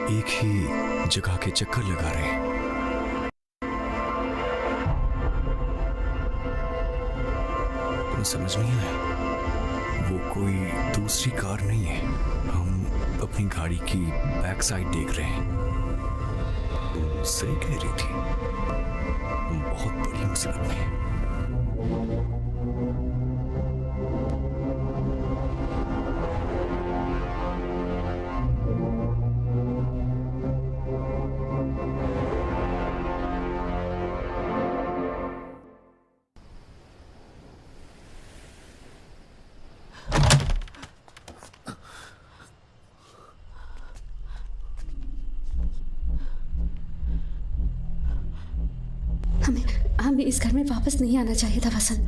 एक ही जगह के चक्कर लगा रहे हैं। तुम्हें समझ नहीं आया? वो कोई दूसरी कार नहीं है। हम अपनी गाड़ी की बैक साइड देख रहे हैं। तुम सही कह रही थी, तुम बहुत बड़ी मुसीबत में है। हमें इस घर में वापस नहीं आना चाहिए था वसंत।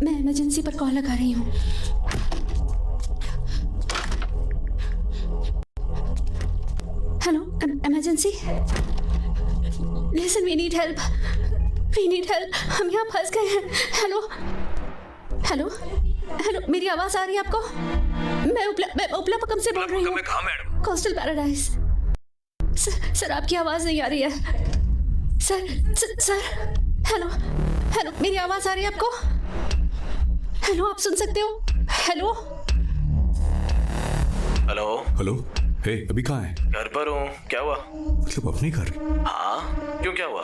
मैं इमरजेंसी पर कॉल लगा रही हूँ। Hello, emergency. Listen, we need help. हम यहाँ फंस गए हैं। हेलो हेलो हेलो, मेरी आवाज आ रही है आपको? मैं उपला पकम से बोल रही हूँ। कहाँ मैडम? Coastal paradise. सर आपकी आवाज़ नहीं आ रही है। सर हेलो हेलो, मेरी आवाज़ आ रही है आपको? हेलो, आप सुन सकते हो? Hello hello hello. हे, अभी कहाँ है? घर पर हूँ। क्या हुआ? मतलब अपने घर? हाँ, क्यों, क्या हुआ?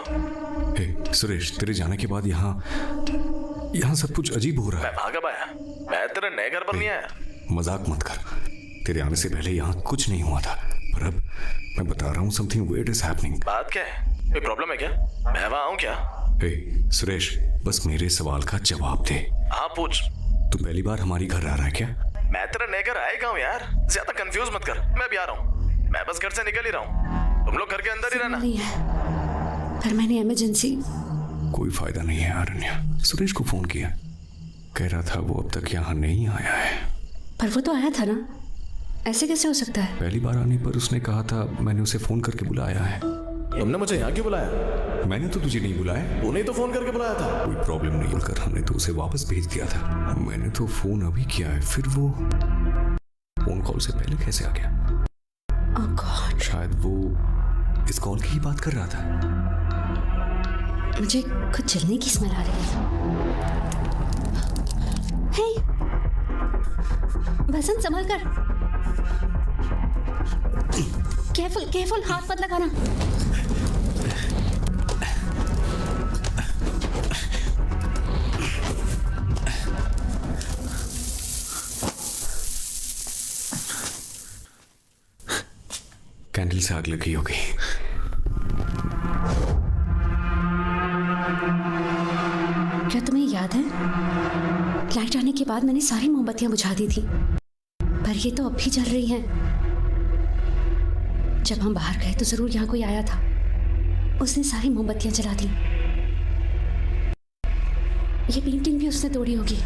हे सुरेश, तेरे जाने के बाद यहाँ सब कुछ अजीब हो रहा मैं है। वहां कब आया? मैं तेरे नए घर पर नहीं आया। मजाक मत कर। तेरे आने से पहले यहाँ कुछ नहीं हुआ था, पर अब मैं बता रहा हूँ, समथिंग वियर्ड इज हैपनिंग। बात क्या है? कोई प्रॉब्लम है क्या? मैं वहां हूँ क्या? हे सुरेश, बस मेरे सवाल का जवाब दे। हाँ, पूछ। तू पहली बार हमारी घर आ रहा है क्या? मैं तेरे नए घर आएगा हूँ यार, ज्यादा कंफ्यूज मत कर। मैं भी आ रहा हूँ, मैं बस घर से निकल ही रहा हूँ। तुम लोग घर के अंदर ही रहना। नहीं है, पर मैंने इमरजेंसी। कोई फायदा नहीं है अरण्या। सुरेश को फोन किया, कह रहा था वो अब तक यहाँ नहीं आया है। पर वो तो आया था ना, ऐसे कैसे हो सकता है? पहली बार आने पर उसने कहा था मैंने उसे फोन करके बुलाया है। तुमने मुझे यहाँ क्यों बुलाया? मैंने तो तुझे नहीं बुलाया। तूने ही तो फोन करके बुलाया था। कोई प्रॉब्लम नहीं होकर हमने तो उसे वापस भेज दिया था। मैंने तो फोन अभी किया है, फिर वो फोन कॉल से पहले कैसे आ गया? ओह गॉड, शायद वो इस कॉल की ही बात कर रहा था। मुझे कुछ जलने की स्मेल आ रही है। हे बसंत, संभल कर। केयरफुल केयरफुल, हाथ मत लगाना। कैंडल से आग लगी होगी। क्या तुम्हें याद है, लाइट आने के बाद मैंने सारी मोमबत्तियां बुझा दी थी, पर ये तो अब भी जल रही हैं। जब हम बाहर गए तो जरूर यहाँ कोई आया था, उसने सारी मोमबत्तियां जला दी। ये पेंटिंग भी उसने तोड़ी होगी।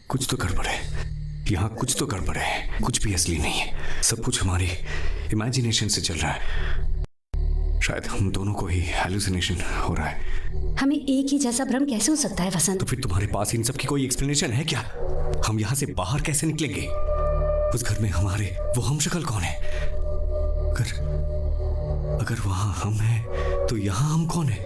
कुछ तो गड़बड़ है यहाँ, कुछ तो गड़बड़ है। कुछ भी असली नहीं है, सब कुछ हमारी इमेजिनेशन से चल रहा है। शायद हम दोनों को ही हैलुसिनेशन हो रहा है। हमें एक ही जैसा भ्रम कैसे हो सकता है वसंत? तो फिर तुम्हारे पास इन सब की कोई एक्सप्लेनेशन है क्या? हम यहाँ से बाहर कैसे निकलेंगे? उस घर में हमारे वो हम शक्ल कौन है? अगर वहां हम हैं तो यहाँ हम कौन है?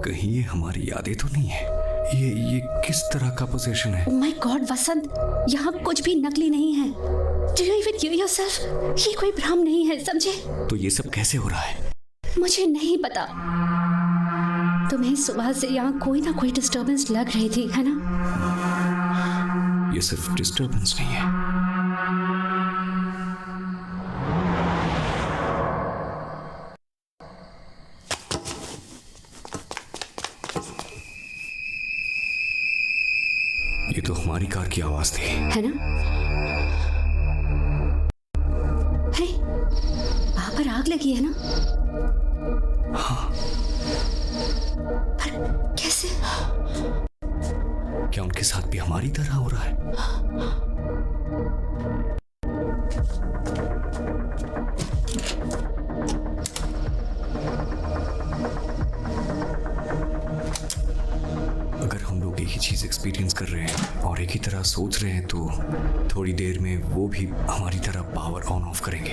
कहीं ये हमारी यादें तो नहीं है? ये किस तरह का पोजीशन है? ओह माय गॉड वसंत, यहाँ कुछ भी नकली नहीं है। Do you even here yourself? ये कोई भ्रम नहीं है, समझे? तो ये सब कैसे हो रहा है? मुझे नहीं पता। तुम्हें सुबह से यहाँ कोई ना कोई डिस्टर्बेंस लग रही थी, है ना? ये सिर्फ डिस्टर्बेंस नहीं है। ये तो हमारी कार की आवाज थी, है ना? हे, वहां पर आग लगी है ना? हाँ। पर कैसे? क्या उनके साथ भी हमारी तरह हो रहा है? अगर हम लोग एक ही चीज एक्सपीरियंस कर रहे हैं और एक ही तरह सोच रहे हैं तो थोड़ी देर में वो भी हमारी तरह पावर ऑन ऑफ करेंगे।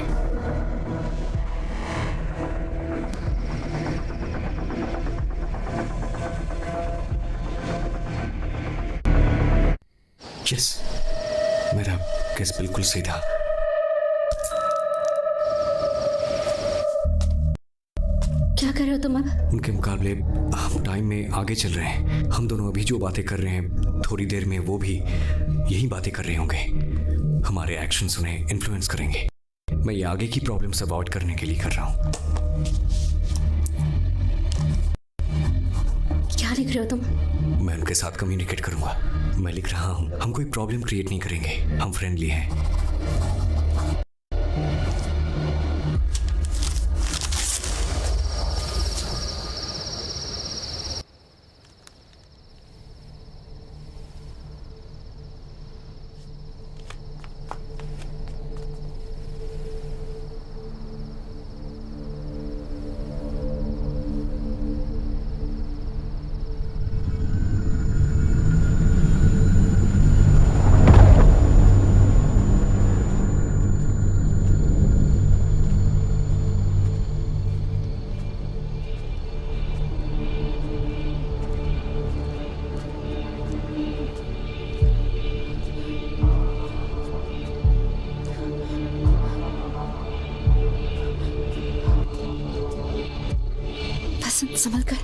यस, मेरा केस बिल्कुल सही था। क्या कर रहे हो तुम अब? उनके मुकाबले हम टाइम में आगे चल रहे हैं। हम दोनों अभी जो बातें कर रहे हैं, थोड़ी देर में वो भी यही बातें कर रहे होंगे। हमारे एक्शंस उन्हें इन्फ्लुएंस करेंगे। मैं ये आगे की प्रॉब्लम्स अवॉइड करने के लिए कर रहा हूँ। क्या लिख रहे हो तुम? मैं उनके साथ कम्युनिकेट करूंगा। मैं लिख रहा हूँ, हम कोई प्रॉब्लम क्रिएट नहीं करेंगे, हम फ्रेंडली हैं। बसंत संभल कर।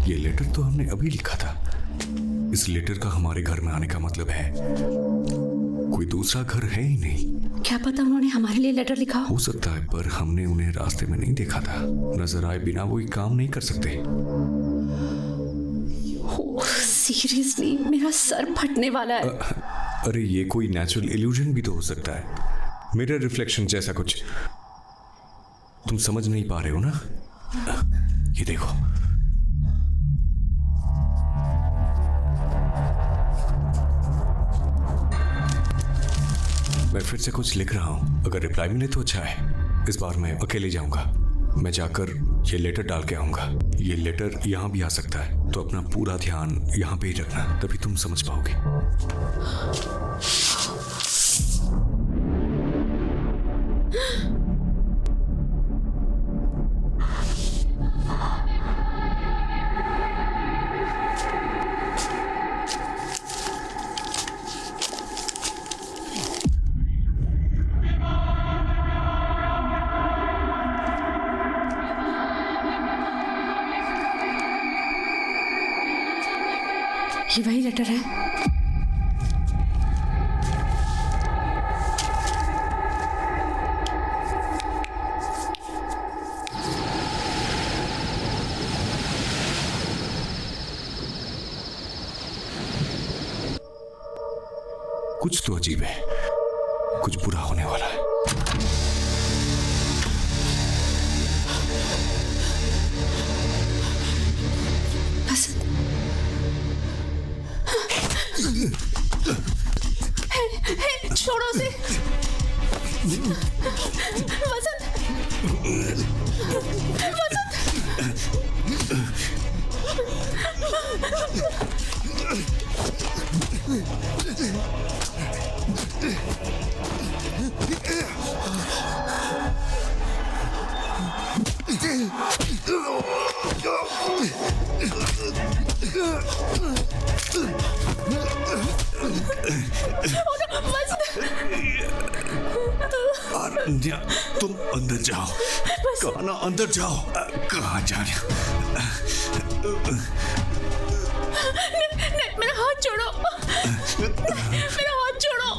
ये लेटर तो हमने अभी लिखा था। इस लेटर का हमारे घर में आने का मतलब है कोई दूसरा घर है ही नहीं। क्या पता उन्होंने हमारे लिए लेटर लिखा हो। हो सकता है, पर हमने उन्हें रास्ते में नहीं देखा था। नजर आए बिना वो ये काम नहीं कर सकते। सीरियसली मेरा सर फटने वाला है। अरे ये कोई नेचुरल इल्यूजन भी तो हो सकता है, मिरर रिफ्लेक्शन जैसा कुछ। तुम समझ नहीं पा रहे हो ना? ये देखो। मैं फिर से कुछ लिख रहा हूं। अगर रिप्लाई मिले तो अच्छा है। इस बार मैं अकेले जाऊंगा। मैं जाकर ये लेटर डाल के आऊंगा। ये लेटर यहां भी आ सकता है, तो अपना पूरा ध्यान यहां पे ही रखना, तभी तुम समझ पाओगे। ये वही लेटर है। कुछ तो अजीब है, कुछ बुरा होने वाला है। छोड़ो उसे। वसंत, अनन्या, तुम अंदर जाओ। कहा ना अंदर जाओ। कहाँ जाना? मेरा हाथ छोड़ो। मेरा हाथ छोड़ो।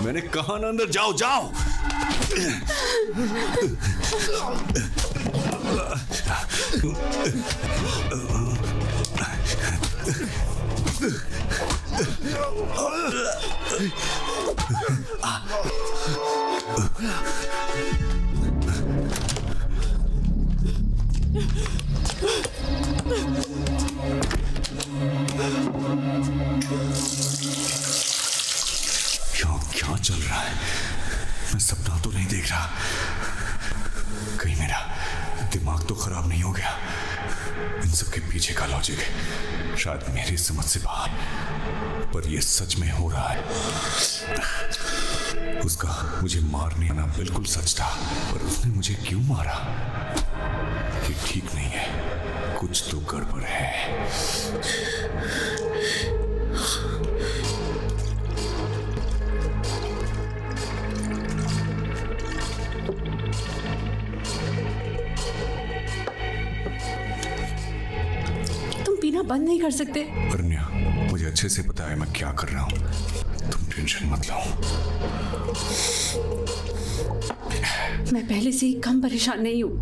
मैंने कहा ना अंदर जाओ, जाओ। क्या चल रहा है? मैं सपना तो नहीं देख रहा। कहीं मेरा दिमाग तो खराब नहीं हो गया? इन सब के पीछे का लॉजिक शायद मेरी समझ से बाहर, पर यह सच में हो रहा है। उसका मुझे मारने आना बिल्कुल सच था, पर उसने मुझे क्यों मारा? ये ठीक नहीं है, कुछ तो गड़बड़ है। बंद नहीं कर सकते। अरण्या, मुझे अच्छे से पता है मैं क्या कर रहा हूँ। तुम टेंशन मत लो। मैं पहले से ही कम परेशान नहीं हूँ।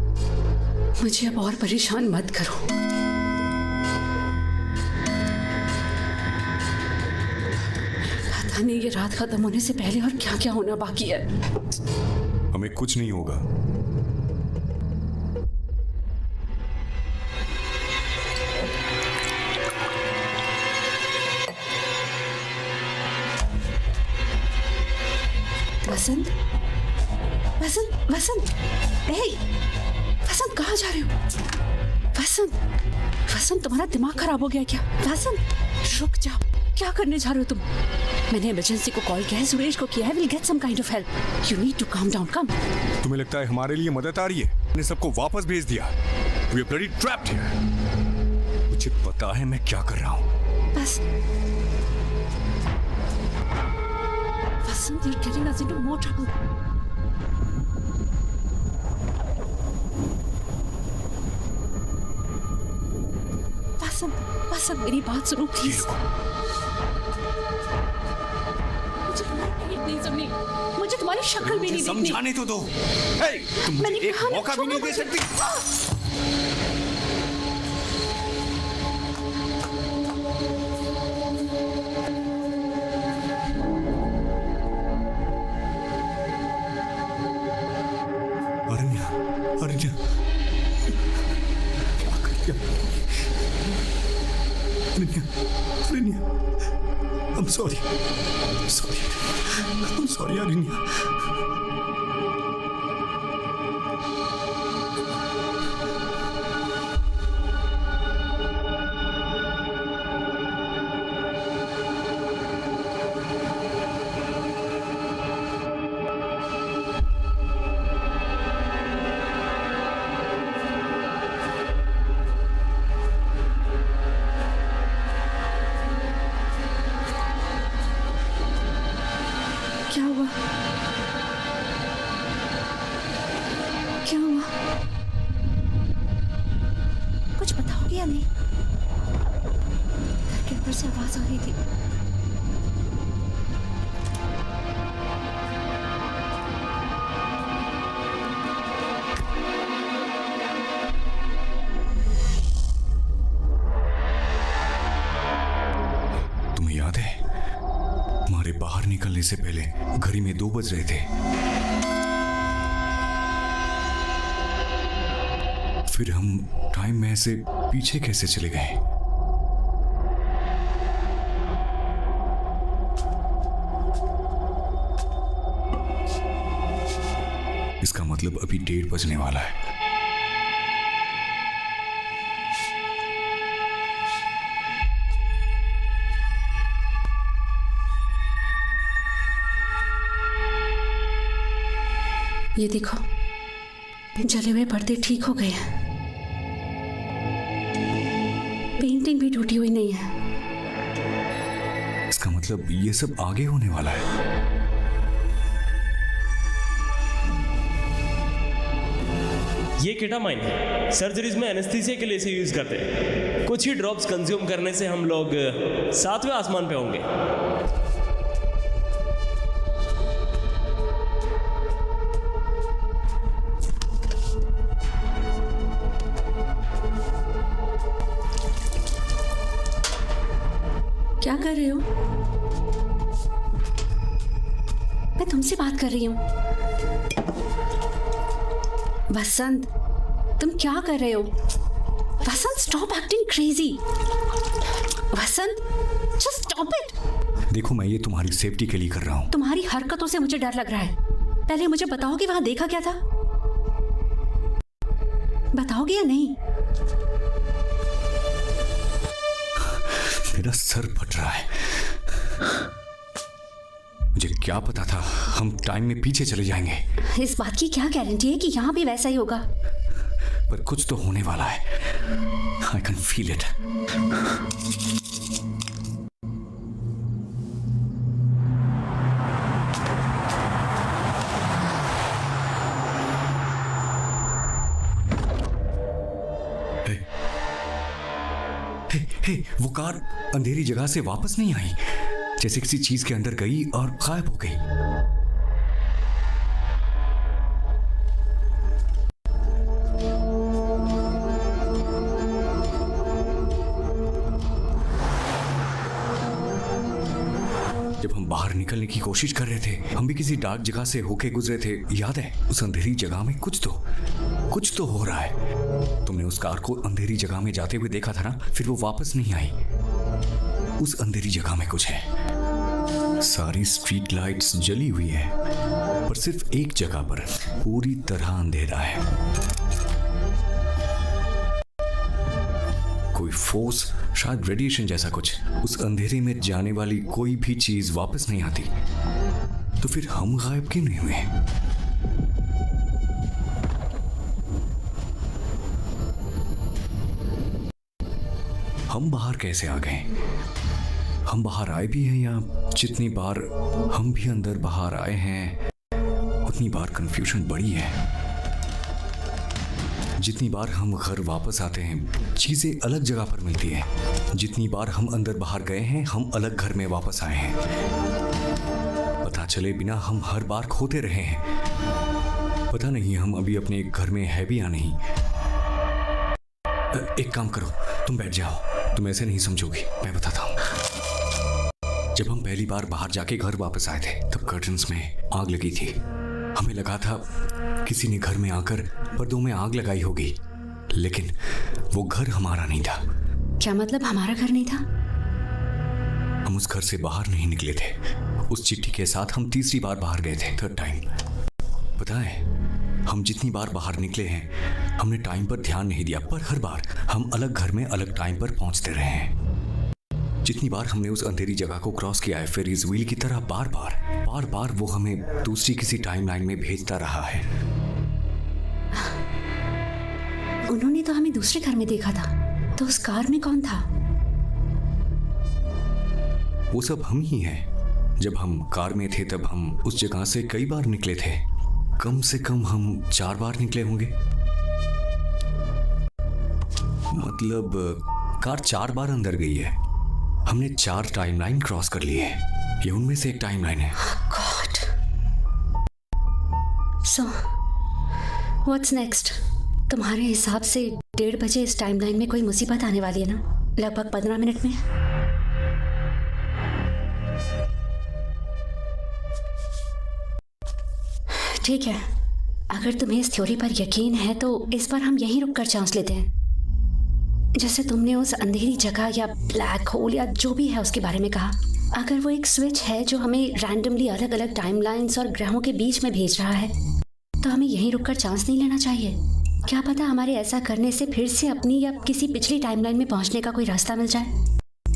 मुझे अब और परेशान मत करो। पता नहीं ये रात खत्म होने से पहले और क्या क्या होना बाकी है। हमें कुछ नहीं होगा। वसंत, वसंत, वसंत, वसंत कहाँ जा रहे हो? वसंत, वसंत तुम्हारा दिमाग खराब हो गया क्या? वसंत रुक जाओ, क्या करने जा रहे हो तुम? मैंने इमरजेंसी को कॉल किया है, सुरेश को किया है, will get some kind of help. You need to calm down, calm. तुम्हें लगता है हमारे लिए मदद आ रही है? मैंने सबको वापस भेज दिया। We are bloody trapped here. मुझे पता है मैं क्या कर रहा हूँ। बस वसंत, you're getting us into more trouble. वसंत, वसंत मेरी बात सुनो प्लीज। मुझे तुम्हारी बात नहीं सुननी, मुझे तुम्हारी शक्ल भी नहीं देखनी। समझाने तो दो। Hey, तुम मैंने एक कहा ना, मौका भी नहीं दे सकती। अरण्या, अरण्या, क्या कर दिया? अरण्या, अरण्या, I'm sorry, I'm sorry, अरण्या। क्या हुआ? क्या हुआ? कुछ बताओगे या नहीं? घर के अंदर से आवाज आ रही थी। तुम्हें याद है, हमारे बाहर निकलने से पहले घड़ी में 2 बज रहे थे। फिर हम टाइम में ऐसे पीछे कैसे चले गए? इसका मतलब अभी 1:30 बजने वाला है। ये देखो, जले हुए पर्दे ठीक हो गए हैं। पेंटिंग भी टूटी हुई नहीं है। इसका मतलब ये सब आगे होने वाला है। ये केटामाइन है, सर्जरीज में एनेस्थीसिया के लिए इसे यूज करते हैं। कुछ ही ड्रॉप्स कंज्यूम करने से हम लोग 7वें आसमान पे होंगे। क्या कर रहे हो? मैं तुमसे बात कर रही हूँ। वसंत, तुम क्या कर रहे हो? Vasanth, stop acting crazy. Vasanth, just stop it. देखो, मैं ये तुम्हारी सेफ्टी के लिए कर रहा हूँ। तुम्हारी हरकतों से मुझे डर लग रहा है। पहले मुझे बताओ कि वहां देखा क्या था? बताओगे या नहीं? मेरा सर फट रहा है। मुझे क्या पता था हम टाइम में पीछे चले जाएंगे। इस बात की क्या गारंटी है कि यहाँ भी वैसा ही होगा? पर कुछ तो होने वाला है। I can feel it. वो कार अंधेरी जगह से वापस नहीं आई, जैसे किसी चीज के अंदर गई और गायब हो गई। जब हम बाहर निकलने की कोशिश कर रहे थे, हम भी किसी डार्क जगह से होके गुजरे थे, याद है? उस अंधेरी जगह में कुछ तो हो रहा है। तुमने उस कार को अंधेरी जगह में जाते हुए देखा था ना? फिर वो वापस नहीं आई। उस अंधेरी जगह में कुछ है। सारी स्ट्रीट लाइट्स जली हुई है, पर सिर्फ एक जगह पर पूरी तरह अंधेरा है। कोई फोर्स, शायद रेडिएशन जैसा कुछ। उस अंधेरे में जाने वाली कोई भी चीज वापस नहीं आती। तो फिर हम गायब क्यों नहीं हुए? हम बाहर कैसे आ गए? हम बाहर आए भी हैं या जितनी बार हम भी अंदर बाहर आए हैं उतनी बार कंफ्यूजन बढ़ी है। जितनी बार हम घर वापस आते हैं चीजें अलग जगह पर मिलती हैं। जितनी बार हम अंदर बाहर गए हैं हम अलग घर में वापस आए हैं। पता चले बिना हम हर बार खोते रहे हैं। पता नहीं हम अभी अपने घर में है भी या नहीं। एक काम करो, तुम बैठ जाओ। तुम ऐसे नहीं समझोगी, मैं बताता हूँ। जब हम पहली बार बाहर जाके घर वापस आए थे तब कर्टन्स में आग लगी थी। हमें लगा था किसी ने घर में आकर पर्दों में आग लगाई होगी, लेकिन वो घर हमारा नहीं था। क्या मतलब हमारा घर नहीं था? हम उस घर से बाहर नहीं निकले थे। उस चिट्ठी के साथ हम तीसरी बार बाहर गए थे, 3rd टाइम। पता है, हम जितनी बार बाहर निकले हैं हमने टाइम पर ध्यान नहीं दिया, पर हर बार हम अलग घर में अलग टाइम पर पहुंचते रहे हैं। जितनी बार हमने उस अंधेरी जगह को क्रॉस किया है, फेरीज व्हील की तरह बार बार वो हमें दूसरी किसी टाइमलाइन में भेजता रहा है। उन्होंने तो हमें दूसरे घर में देखा था, तो उस कार में कौन था? वो सब हम ही हैं। जब हम कार में थे तब हम उस जगह से कई बार निकले थे। कम से कम हम 4 बार निकले होंगे। मतलब कार 4 बार अंदर गई है। हमने 4 टाइमलाइन क्रॉस कर ली है। ये उनमें से एक टाइमलाइन है। गॉड। So what's next? तुम्हारे हिसाब से 1:30 बजे इस टाइमलाइन में कोई मुसीबत आने वाली है ना? लगभग 15 मिनट में। ठीक है, अगर तुम्हें इस थ्योरी पर यकीन है तो इस बार हम यहीं रुककर चांस लेते हैं। जैसे तुमने उस अंधेरी जगह या ब्लैक होल या जो भी है उसके बारे में कहा, अगर वो एक स्विच है जो हमें रैंडमली अलग अलग टाइमलाइंस और ग्रहों के बीच में भेज रहा है, तो हमें यहीं रुककर चांस नहीं लेना चाहिए। क्या पता हमारे ऐसा करने से फिर से अपनी या किसी पिछली टाइमलाइन में पहुंचने का कोई रास्ता मिल जाए।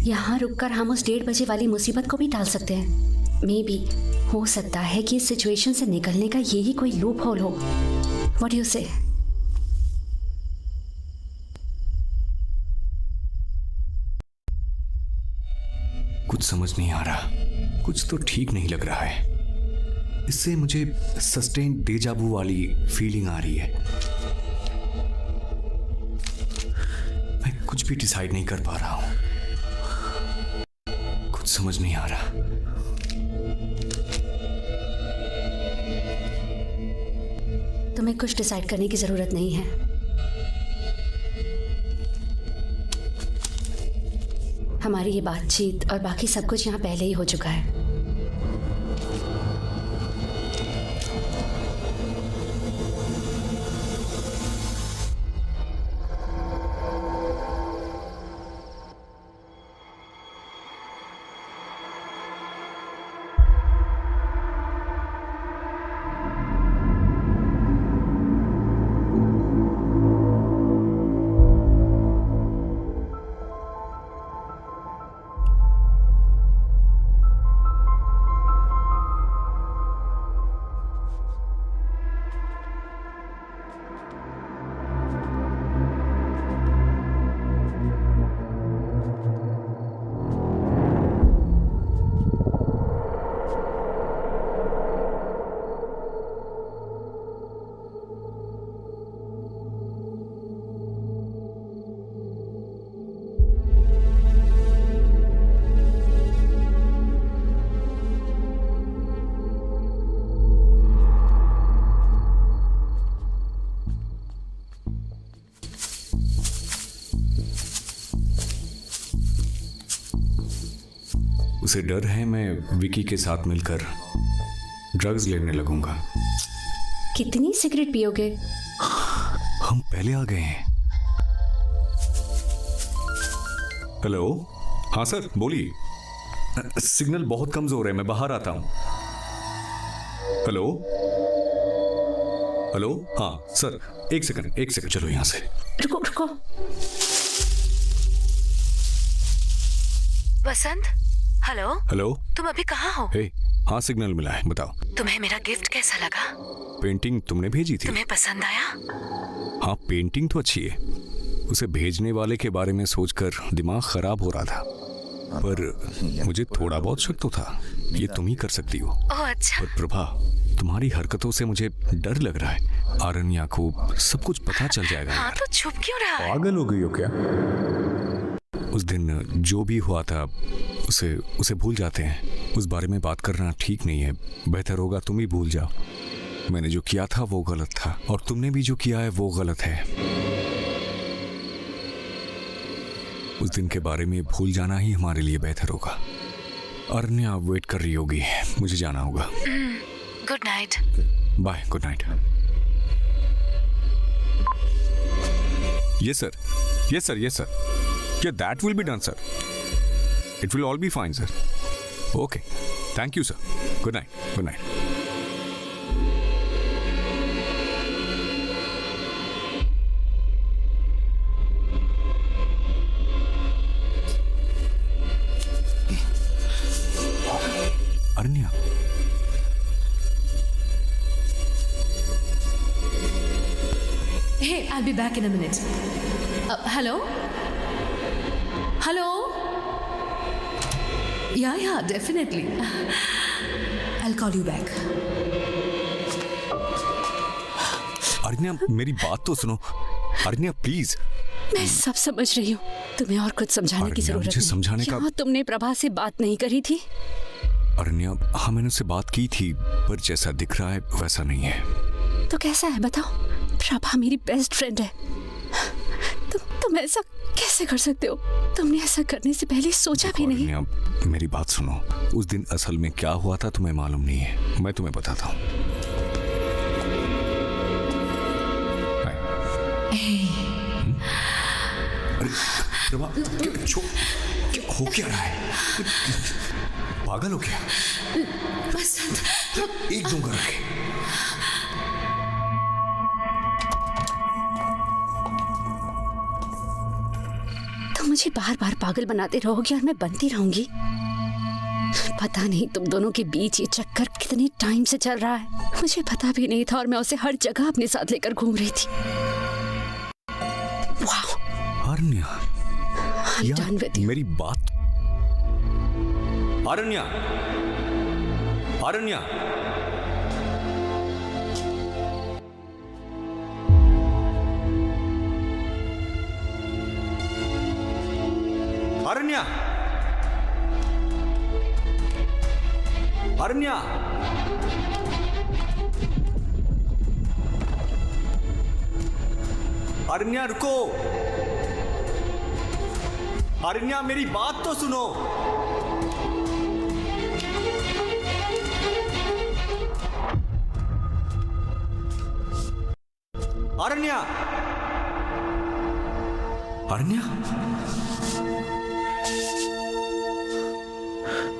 यहाँ रुककर हम उस 1:30 बजे वाली मुसीबत को भी टाल सकते हैं। मे बी हो सकता है कि इस सिचुएशन से निकलने का यही कोई लूप होल हो। व्हाट डू यू से? कुछ समझ नहीं आ रहा, कुछ तो ठीक नहीं लग रहा है। इससे मुझे सस्टेन डेजावू वाली फीलिंग आ रही है। मैं कुछ भी डिसाइड नहीं कर पा रहा हूं। कुछ समझ नहीं आ रहा। तुम्हें कुछ डिसाइड करने की जरूरत नहीं है। हमारी ये बातचीत और बाकी सब कुछ यहाँ पहले ही हो चुका है। उसे डर है मैं विकी के साथ मिलकर ड्रग्स लेने लगूंगा। कितनी सिगरेट पियोगे? हम पहले आ गए हैं। हेलो, हाँ सर बोलिए। सिग्नल बहुत कमजोर है, मैं बाहर आता हूं। हेलो हेलो, हाँ सर, एक सेकंड, चलो यहाँ से। रुको रुको। वसंत, हेलो। हेलो, तुम अभी कहाँ हो? हे, हाँ सिग्नल मिला है, बताओ। तुम्हें मेरा गिफ्ट कैसा लगा? पेंटिंग तुमने भेजी थी? तुम्हें पसंद आया? हाँ, पेंटिंग तो अच्छी है। उसे भेजने वाले के बारे में सोचकर दिमाग खराब हो रहा था, पर मुझे थोड़ा बहुत शक तो था। ये तुम ही कर सकती हो। ओह अच्छा। पर प्रभा, तुम्हारी हरकतों से मुझे डर लग रहा है। आरण्या को सब कुछ पता चल जाएगा। हाँ तो छुप क्यों रहा है? पागल हो गई हो क्या? उस दिन जो भी हुआ था उसे भूल जाते हैं। उस बारे में बात करना ठीक नहीं है। बेहतर होगा तुम ही भूल जाओ। मैंने जो किया था वो गलत था, और तुमने भी जो किया है वो गलत है। उस दिन के बारे में भूल जाना ही हमारे लिए बेहतर होगा। अरण्या वेट कर रही होगी, मुझे जाना होगा। Good night. Bye, good night. Yes sir, yeah, that will be done, sir. It will all be fine, sir. Okay, thank you, sir. Good night. Aranya. Hey, I'll be back in a minute. Hello? Hello? Yeah, definitely. I'll call you back. अरण्या, मेरी बात तो सुनो। अरण्या please. मैं सब समझ रही हूँ, तुम्हें और कुछ समझाने की जरूरत मुझे नहीं। समझाने का। यहाँ तुमने प्रभा से बात नहीं करी थी? अरण्या, हाँ मैंने उससे बात की थी, पर जैसा दिख रहा है वैसा नहीं है। तो कैसा है बताओ? प्रभा मेरी बेस्ट फ्रेंड है। तुम ऐसा कैसे कर सकते हो? तुमने ऐसा करने से पहले सोचा भी नहीं। अरण्या, मेरी बात सुनो। उस दिन असल में क्या हुआ था तुम्हें मालूम नहीं है। मैं तुम्हें बताता हूँ। प्रभा, क्या हो क्या रहा है? पागल हो क्या? बसंत, एक दूंगा रखे। तुम मुझे बार बार पागल बनाते रहोगे और मैं बनती रहूंगी। पता नहीं तुम दोनों के बीच ये चक्कर कितने टाइम से चल रहा है, मुझे पता भी नहीं था, और मैं उसे हर जगह अपने साथ लेकर घूम रही थी। वाह अरण्या, मेरी बात। अरण्या, अरण्या, अरण्या, अरण्या, अरण्या रुको। अरण्या, मेरी बात तो सुनो। अरण्या, अरण्या,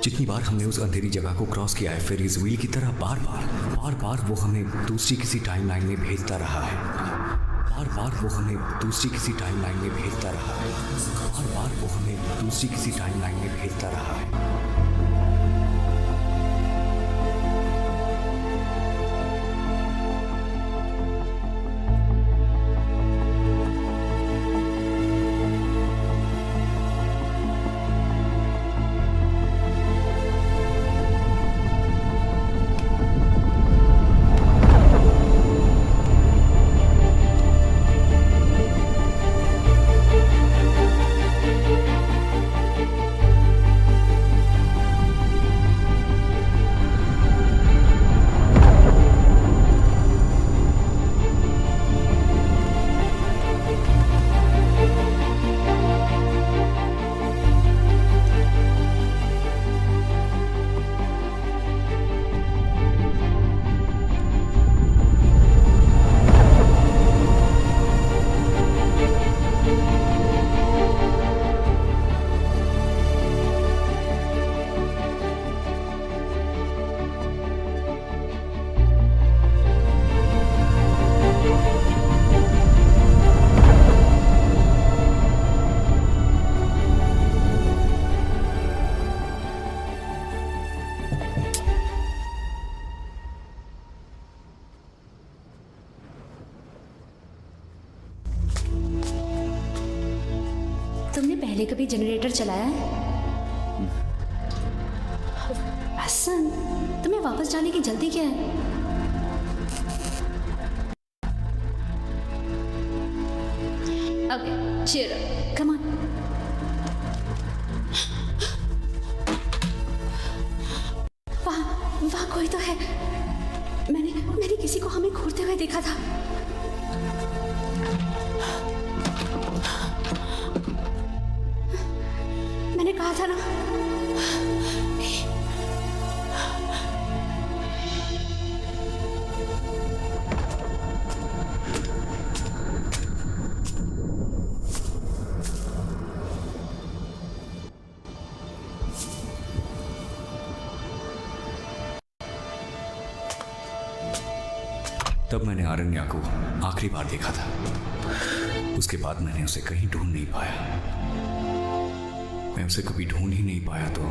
जितनी बार हमने उस अंधेरी जगह को क्रॉस किया है, फिर इस व्हील की तरह बार बार वो हमें दूसरी किसी टाइमलाइन में भेजता रहा है। बार वो हमें दूसरी किसी टाइमलाइन में भेजता रहा है। बार वो हमें दूसरी किसी टाइमलाइन में भेजता रहा है। पहले कभी जनरेटर चलाया है? हसन, तुम्हें वापस जाने की जल्दी क्या है? Okay, cheer up. Come on. वहाँ कोई तो है। मैंने किसी को हमें घूरते हुए देखा था। मैंने कहा था ना। तब मैंने आरण्या को आखिरी बार देखा था। उसके बाद मैंने उसे कहीं ढूंढ नहीं पाया। मैं उसे कभी ढूंढ ही नहीं पाया तो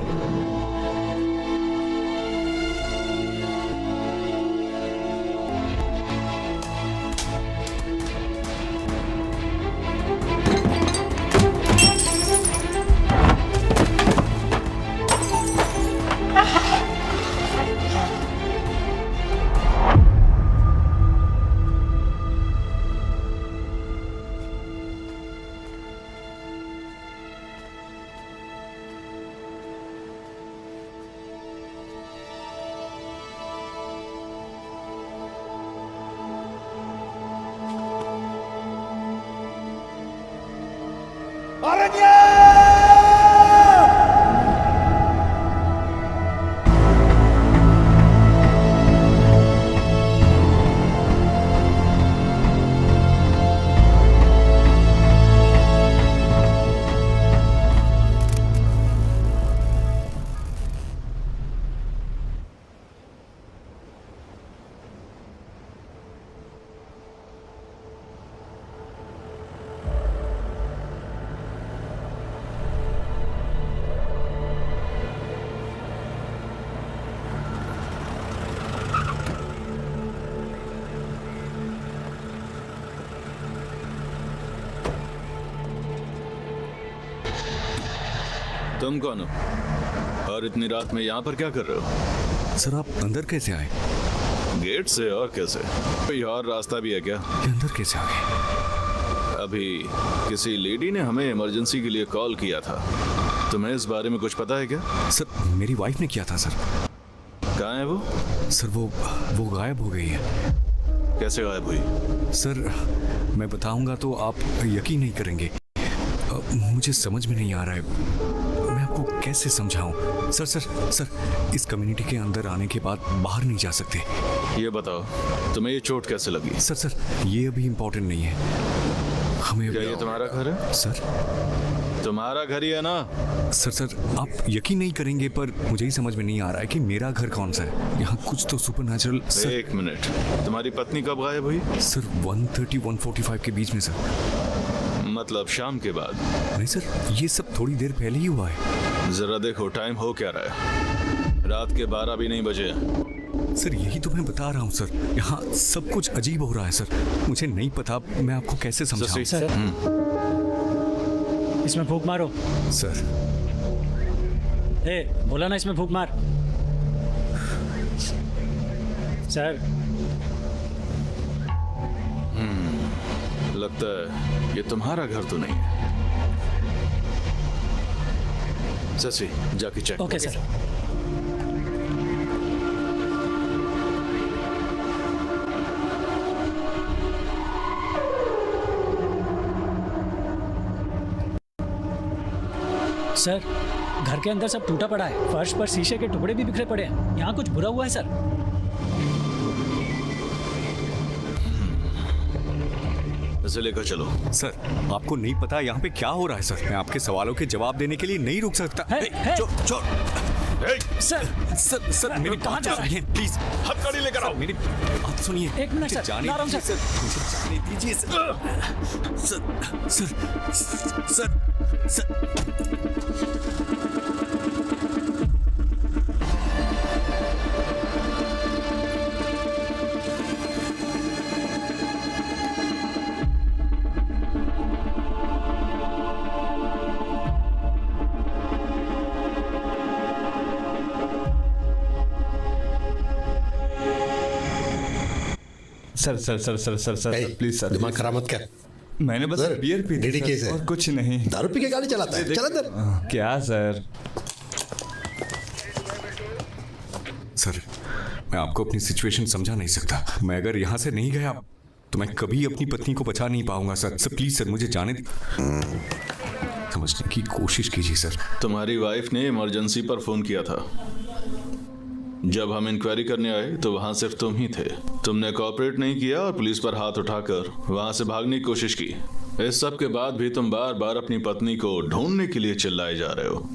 तुम कौन हो और इतनी रात में यहाँ पर क्या कर रहे हो? सर आप अंदर कैसे आए? गेट से और कैसे? कोई और रास्ता भी है क्या? ये अंदर कैसे आ गए? अभी किसी लेडी ने हमें इमरजेंसी के लिए कॉल किया था। तुम्हें इस बारे में कुछ पता है क्या? सर मेरी वाइफ ने किया था सर। कहाँ है वो? सर वो गायब हो गई है। कैसे गायब हुई? सर मैं बताऊंगा तो आप यकीन नहीं करेंगे। मुझे समझ में नहीं आ रहा है मैं आपको कैसे समझाऊं। सर इस कम्युनिटी के अंदर आने के बाद बाहर नहीं जा सकते। ये बताओ तुम्हें ये चोट कैसे लगी? सर ये अभी इम्पोर्टेंट नहीं है। हमें क्या ये तुम्हारा घर है? सर तुम्हारा घर ही है ना? सर आप यकीन नहीं करेंगे पर मुझे ही समझ में नहीं आ रहा है कि मेरा घर कौन सा है। यहाँ कुछ तो सुपरनैचुरल। सर एक मिनट, तुम्हारी पत्नी कब गायब हुई? सर 1:30-1:45 के बीच में सर। मतलब शाम के बाद? नहीं सर ये सब थोड़ी देर पहले ही हुआ है। जरा देखो टाइम हो क्या रहा है, रात के 12 भी नहीं बजे। सर यही तो मैं बता रहा हूँ सर, यहाँ सब कुछ अजीब हो रहा है सर। मुझे नहीं पता मैं आपको कैसे समझाऊं। सर इसमें फूंक मारो। सर बोला ना इसमें फूंक मार। सर लगता है ये तुम्हारा घर तो नहीं है। सची जाके चेक। Okay sir. सर घर के अंदर सब टूटा पड़ा है। फर्श पर शीशे के टुकड़े भी बिखरे पड़े हैं। यहाँ कुछ बुरा हुआ है सर। इसे लेकर चलो। सर आपको नहीं पता यहाँ पे क्या हो रहा है। सर मैं आपके सवालों के जवाब देने के लिए नहीं रुक सकता। सर मेरी बात सुनिए प्लीज। हथकड़ी लेकर आओ। मेरी बात सुनिए। एक मिनट सर, जाने ला रहा हूं दीजिए सर। मुझे जाने दीजिए sir. Sir sir sir sir sir sir A, please sir, दिमाग खराब मत कर। मैंने बस सर, बियर पी डीडी थी केस सर, है। और कुछ नहीं। दारू पी के गाड़ी चलाता है, चल अंदर। क्या सर? सर, मैं आपको अपनी सिचुएशन समझा नहीं सकता। मैं अगर यहाँ से नहीं गया तो मैं कभी अपनी पत्नी को बचा नहीं पाऊंगा सर। सर प्लीज सर, मुझे जाने समझने की कोशिश कीजिए सर। तुम्हारी वाइफ ने इमरजेंसी पर फोन किया था। जब हम इंक्वायरी करने आए तो वहां सिर्फ तुम ही थे। तुमने कोऑपरेट नहीं किया और पुलिस पर हाथ उठाकर वहां से भागने की कोशिश की। इस सब के बाद भी तुम बार बार अपनी पत्नी को ढूंढने के लिए चिल्लाए जा रहे हो।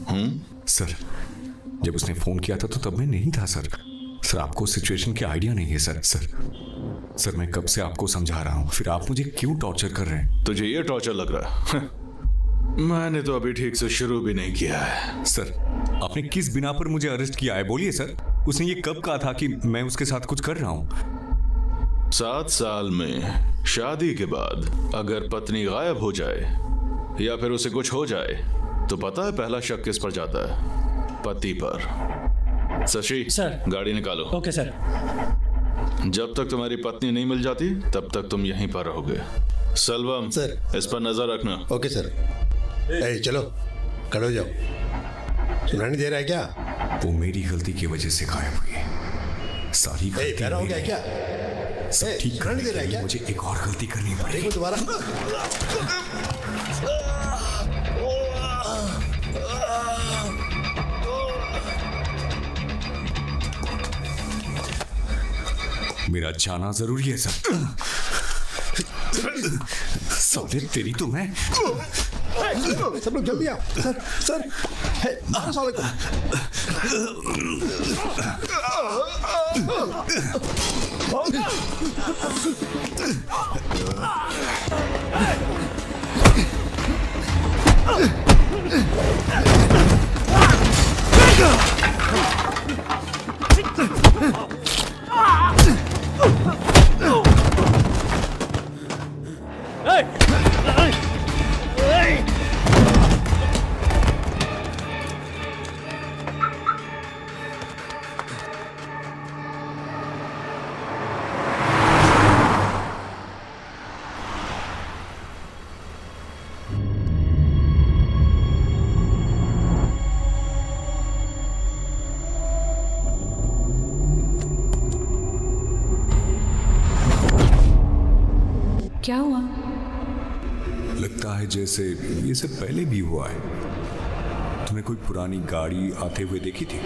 सर, जब उसने फोन किया था तो तब मैं नहीं था सर। सर, आपको सिचुएशन की आइडिया नहीं है सर। सर, मैं कब से आपको समझा रहा हूँ, फिर आप मुझे क्यों टॉर्चर कर रहे हैं? तुझे ये टॉर्चर लग रहा है? मैंने तो अभी ठीक से शुरू भी नहीं किया है। सर, आपने किस बिना पर मुझे अरेस्ट किया है, बोलिए सर। उसने ये कब कहा था कि मैं उसके साथ कुछ कर रहा हूँ? 7 साल में शादी के बाद अगर पत्नी गायब हो जाए या फिर उसे कुछ हो जाए तो पता है पहला शक किस पर जाता है? पति पर। शशि सर। गाड़ी निकालो। Okay sir. जब तक तुम्हारी पत्नी नहीं मिल जाती तब तक तुम यहीं पर रहोगे। सलवम सर। इस पर नजर रखना। Okay sir. ए, चलो खड़े हो जाओ। सुनाई नहीं दे रहा है क्या? वो मेरी गलती की वजह से गायब हुई। सारी गलती बहरा हो गया मेरी क्या? है। सब ए, ठीक सुनाई नहीं करने दे के रहा है लिए क्या? मुझे एक और गलती करनी पड़ेगी। देखो दोबारा। मेरा जाना जरूरी है सर। सबने तेरी तो मैं। सब लोग जल्दी आओ। सर सर, मारो साले को। क्या हुआ? लगता है जैसे ये सब पहले भी हुआ है। तुमने कोई पुरानी गाड़ी आते हुए देखी थी?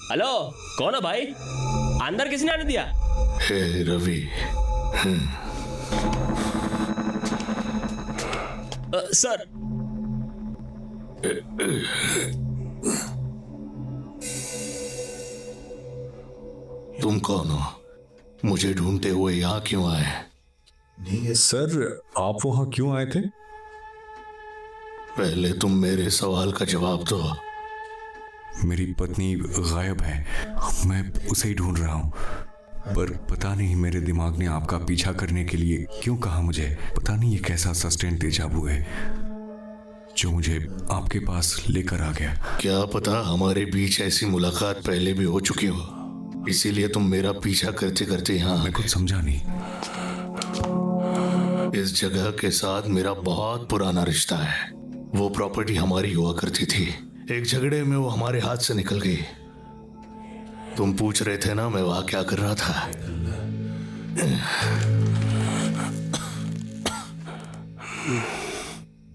हेलो, कौन है भाई? अंदर किसने आने दिया? हे रवि। सर। तुम कौन हो? मुझे ढूंढते हुए यहाँ क्यों आए? सर, आप वहां क्यों आए थे? पहले तुम मेरे सवाल का जवाब दो। मेरी पत्नी गायब है, मैं उसे ही ढूंढ रहा हूँ। पर पता नहीं मेरे दिमाग ने आपका पीछा करने के लिए क्यों कहा मुझे। पता नहीं ये कैसा सस्टेन डेजा वू है। जो मुझे आपके पास लेकर आ गया। क्या पता हमारे बीच ऐसी मुलाकात पहले भी हो चुकी हो, इसीलिए तुम मेरा पीछा करते करते यहाँ मैं कुछ समझा नहीं। इस जगह के साथ मेरा बहुत पुराना रिश्ता है। वो प्रॉपर्टी हमारी हुआ करती थी, एक झगड़े में वो हमारे हाथ से निकल गई। तुम पूछ रहे थे ना मैं वहां क्या कर रहा था।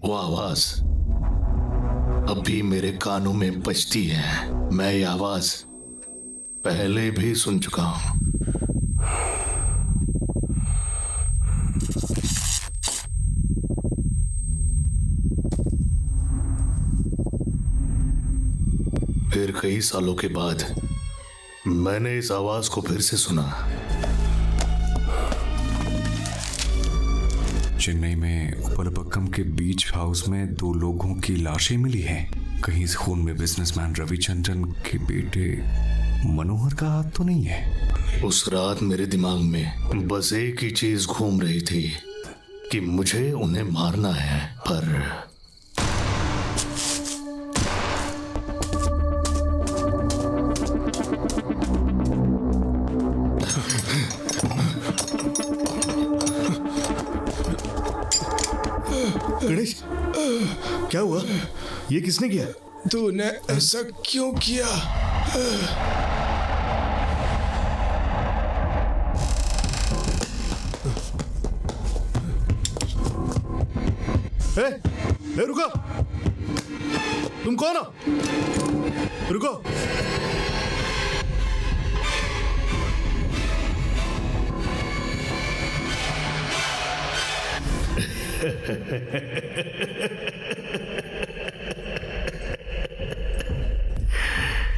वो आवाज अब भी मेरे कानों में बजती है। मैं ये आवाज पहले भी सुन चुका हूं। फिर कई सालों के बाद मैंने इस आवाज को फिर से सुना। चेन्नई में उपलपक्कम के बीच हाउस में 2 लोगों की लाशें मिली हैं। कहीं इस खून में बिजनेसमैन रविचंद्रन के बेटे मनोहर का हाथ तो नहीं है? उस रात मेरे दिमाग में बस एक ही चीज घूम रही थी कि मुझे उन्हें मारना है, पर गणेश, क्या हुआ? ये किसने किया? तूने ऐसा क्यों किया? ए, रुको! तुम कौन हो? रुको!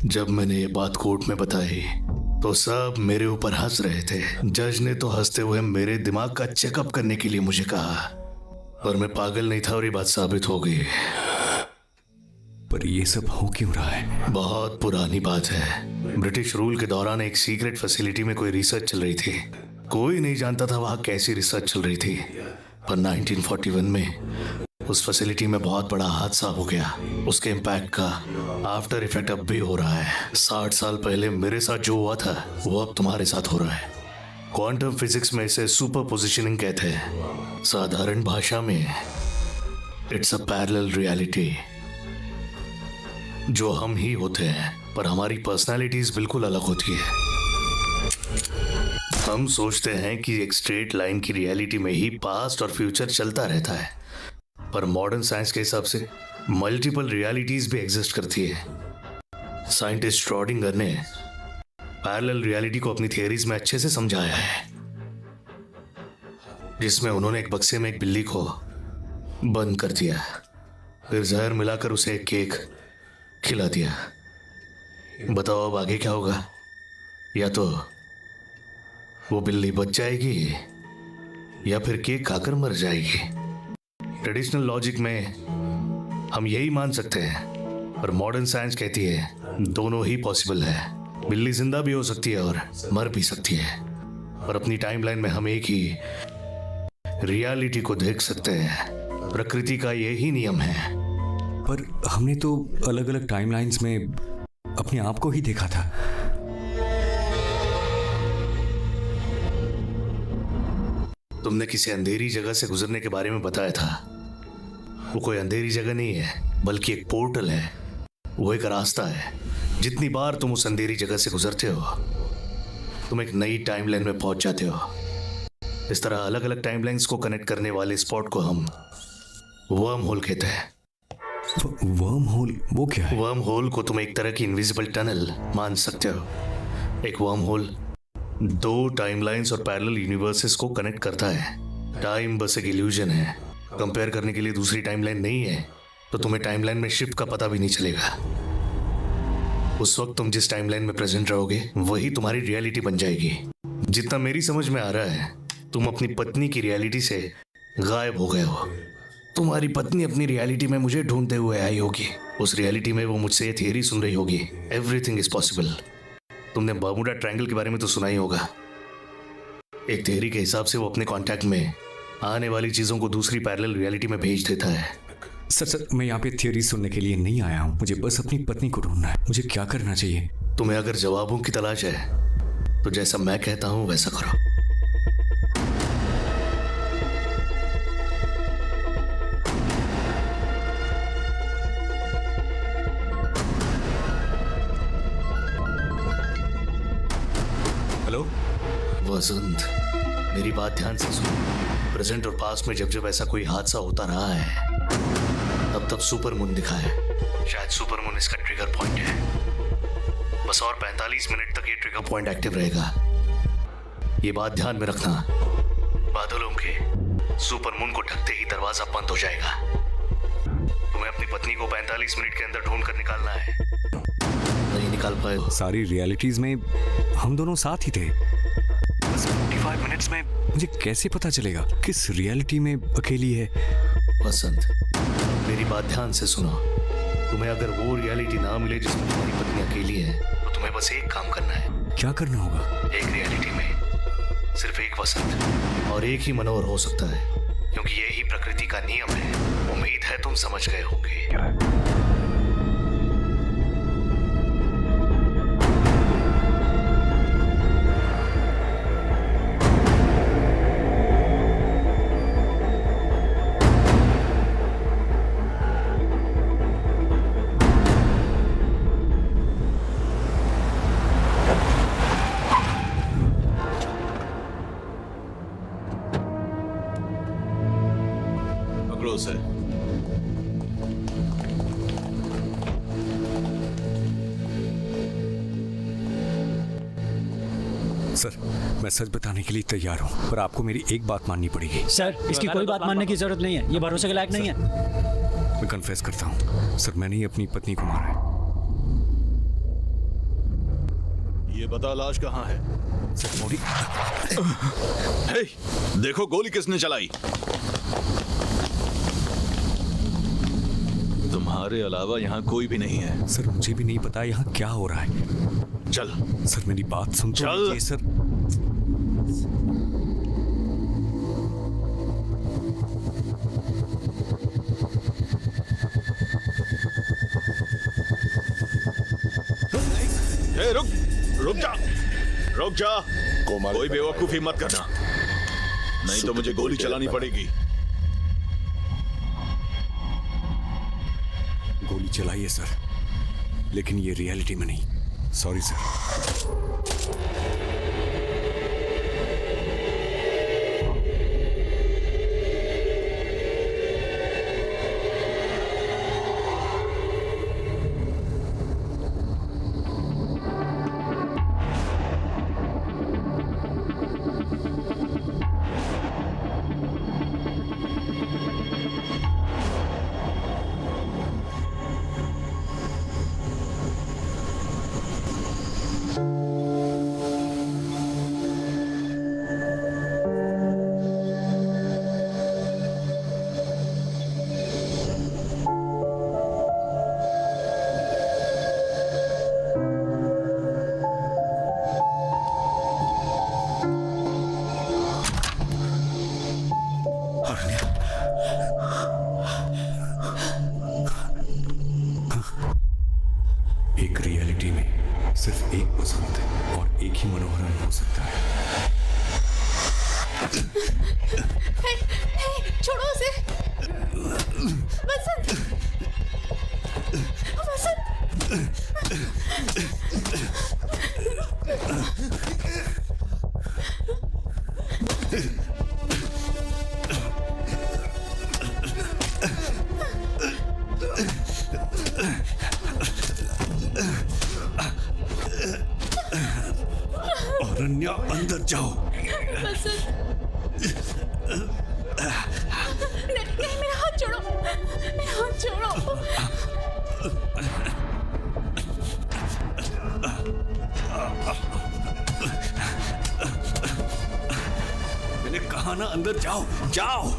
जब मैंने ये बात कोर्ट में बताई तो सब मेरे ऊपर हंस रहे थे। जज ने तो हंसते हुए मेरे दिमाग का चेकअप करने के लिए मुझे कहा, पर मैं पागल नहीं था और ये बात साबित हो गई। पर ये सब हो क्यों रहा है? बहुत पुरानी बात है। ब्रिटिश रूल के दौरान एक सीक्रेट फैसिलिटी में कोई रिसर्च चल रही थी। कोई नहीं जानता था वहां कैसी रिसर्च चल रही थी, पर 1941 में उस फैसिलिटी में बहुत बड़ा हादसा हो गया। उसके इम्पैक्ट का आफ्टर इफेक्ट अब भी हो रहा है। 60 साल पहले मेरे साथ जो हुआ था वो अब तुम्हारे साथ हो रहा है। क्वांटम फिजिक्स में इसे सुपर पोजिशनिंग कहते हैं। साधारण भाषा में इट्स अ पैरेलल रियलिटी। जो हम ही होते हैं, पर हमारी पर्सनालिटीज बिल्कुल अलग होती है। हम सोचते हैं कि एक स्ट्रेट लाइन की रियलिटी में ही पास्ट और फ्यूचर चलता रहता है, पर मॉडर्न साइंस के हिसाब से मल्टीपल रियलिटीज भी एग्जिस्ट करती है। साइंटिस्ट श्रोडिंगर ने पैरेलल रियलिटी को अपनी थियरीज में अच्छे से समझाया है, जिसमें उन्होंने एक बक्से में एक बिल्ली को बंद कर दिया, फिर जहर मिलाकर उसे एक केक खिला दिया। बताओ अब आगे क्या होगा? या तो वो बिल्ली बच जाएगी या फिर केक खाकर मर जाएगी। ट्रेडिशनल लॉजिक में हम यही मान सकते हैं, पर मॉडर्न साइंस कहती है दोनों ही पॉसिबल है। बिल्ली जिंदा भी हो सकती है और मर भी सकती है, और अपनी टाइमलाइन में हम एक ही रियलिटी को देख सकते हैं। प्रकृति का यही नियम है। पर हमने तो अलग अलग टाइमलाइंस में अपने आप को ही देखा था। तुमने किसी अंधेरी जगह से गुजरने के बारे में बताया था। वो कोई अंधेरी जगह नहीं है, बल्कि एक पोर्टल है। वो एक रास्ता है। जितनी बार तुम उस अंधेरी जगह से गुजरते हो, तुम एक नई टाइमलाइन में पहुंच जाते हो। इस तरह अलग अलग टाइमलाइंस को कनेक्ट करने वाले स्पॉट को हम वर्म होल कहते हैं। वर्म होल वो क्या है? वर्म होल को तुम एक तरह की इनविजिबल टनल मान सकते हो। एक वर्म होल 2 टाइमलाइंस और पैरेलल यूनिवर्सेस को कनेक्ट करता है। टाइम बस एक इल्यूजन है। कंपेयर करने के लिए दूसरी टाइमलाइन नहीं है, तो तुम्हें टाइमलाइन में शिफ्ट का पता भी नहीं चलेगा। उस वक्त तुम जिस टाइमलाइन में प्रेजेंट रहोगे वही तुम्हारी रियलिटी बन जाएगी। जितना मेरी समझ में आ रहा है, तुम अपनी पत्नी की रियलिटी से गायब हो गए हो। तुम्हारी पत्नी अपनी रियलिटी में मुझे ढूंढते हुए आई होगी। उस रियलिटी में वो मुझसे ये थियरी सुन रही होगी, एवरीथिंग इज पॉसिबल। तुमने बर्मुडा ट्रायंगल के बारे में तो सुना ही होगा। एक थियरी के हिसाब से वो अपने कांटेक्ट में आने वाली चीजों को दूसरी पैरेलल रियलिटी में भेज देता है। सर मैं यहाँ पे थियोरी सुनने के लिए नहीं आया हूँ। मुझे बस अपनी पत्नी को ढूंढना है। मुझे क्या करना चाहिए? तुम्हें अगर जवाबों की तलाश है तो जैसा मैं कहता हूं वैसा करो। हेलो वसंत, मेरी बात ध्यान से सुनो। प्रेजेंट और पास्ट में जब जब ऐसा कोई हादसा होता रहा है तब तब सुपर मून दिखा है। शायद सुपर मून इसका ट्रिगर पॉइंट है। बस और 45 मिनट तक ये ट्रिगर पॉइंट एक्टिव रहेगा। ये बात ध्यान में रखना। बादलों के सुपर मून को ढकते ही दरवाजा बंद हो जाएगा। तुम्हें अपनी पत्नी को 45 मिनट के अंदर ढूंढ कर निकालना है। नहीं निकाल पाए सारी रियलिटीज में हम दोनों साथ ही थे। बस 45 मिनट्स में मुझे कैसे पता चलेगा किस रियलिटी में अकेली है? वसंत, मेरी बात ध्यान से सुनो। तुम्हें अगर वो रियलिटी ना मिले जिसमें तुम्हारी पत्नी अकेली है तो तुम्हें बस एक काम करना है। क्या करना होगा? एक रियलिटी में सिर्फ एक वसंत और एक ही मनोहर हो सकता है, क्योंकि यही प्रकृति का नियम है। उम्मीद है तुम समझ गए होंगे। से सर, मैं सच बताने के लिए तैयार हूँ, पर आपको मेरी एक बात माननी पड़ेगी। सर, इसकी कोई बात मानने की जरूरत नहीं है। ये भरोसे के लायक नहीं है। मैं कन्फेस करता हूँ सर, मैंने ही अपनी पत्नी को मारा है। ये बता लाश कहाँ है? सर मोदी, हे, देखो गोली किसने चलाई? तुम्हारे अलावा यहाँ कोई भी नहीं है। सर मुझे भी नहीं पता यहाँ क्या हो रहा है। चल सर मेरी बात सुन तो लीजिए सर। ए, रुक जा। कोई बेवकूफी मत करना, नहीं तो मुझे गोली चलानी पड़ेगी। गोली चलाइए सर, लेकिन ये रियलिटी में नहीं। Sorry sir. एक रियलिटी में सिर्फ एक वसंत और एक ही मनोहरन हो सकता है। छोड़ो उसे। वसंत, अरण्या अंदर जाओ। नहीं, मेरा हाथ छोड़ो, मेरा हाथ छोड़ो। मैंने कहा ना अंदर जाओ, जाओ।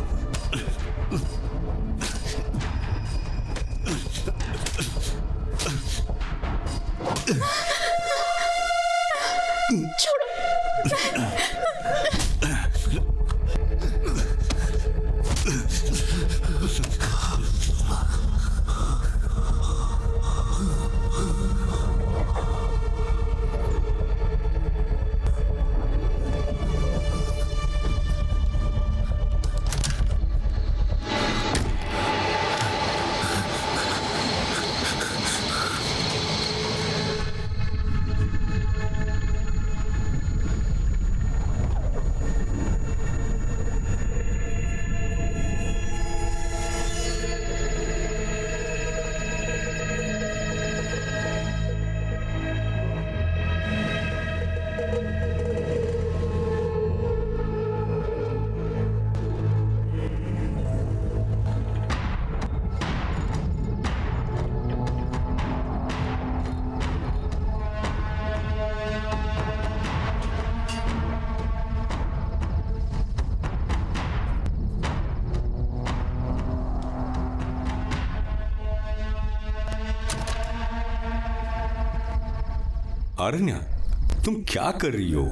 आरण्या, तुम क्या कर रही हो?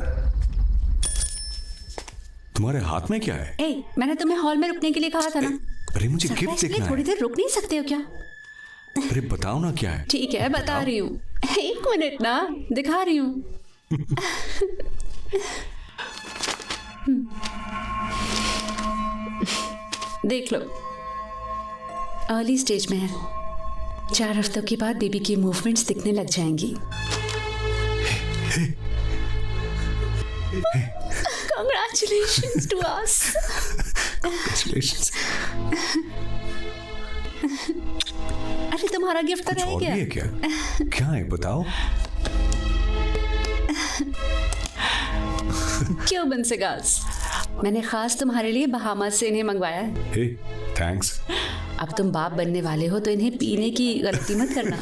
तुम्हारे हाथ में क्या है? ए, मैंने तुम्हें हॉल में रुकने के लिए कहा था ना। अरे मुझे सरप्राइज गिफ्ट के लिए देखना थोड़ी है। देर रुक नहीं सकते हो क्या? अरे बताओ ना क्या है। ठीक है, बता रही हूँ। 1 मिनट ना, दिखा रही हूँ। देख लो, अर्ली स्टेज में है। 4 हफ्तों के बाद बेबी की मूवमेंट्स दिखने लग जाएंगी। Congratulations to us. Congratulations. अरे तुम्हारा गिफ्ट तो कुछ रह और भी गया। है क्या? क्या है बताओ? क्यों बंसेगास, मैंने खास तुम्हारे लिए बहामास से इन्हें मंगवाया है। हे, थैंक्स। अब तुम बाप बनने वाले हो तो इन्हें पीने की गलती मत करना।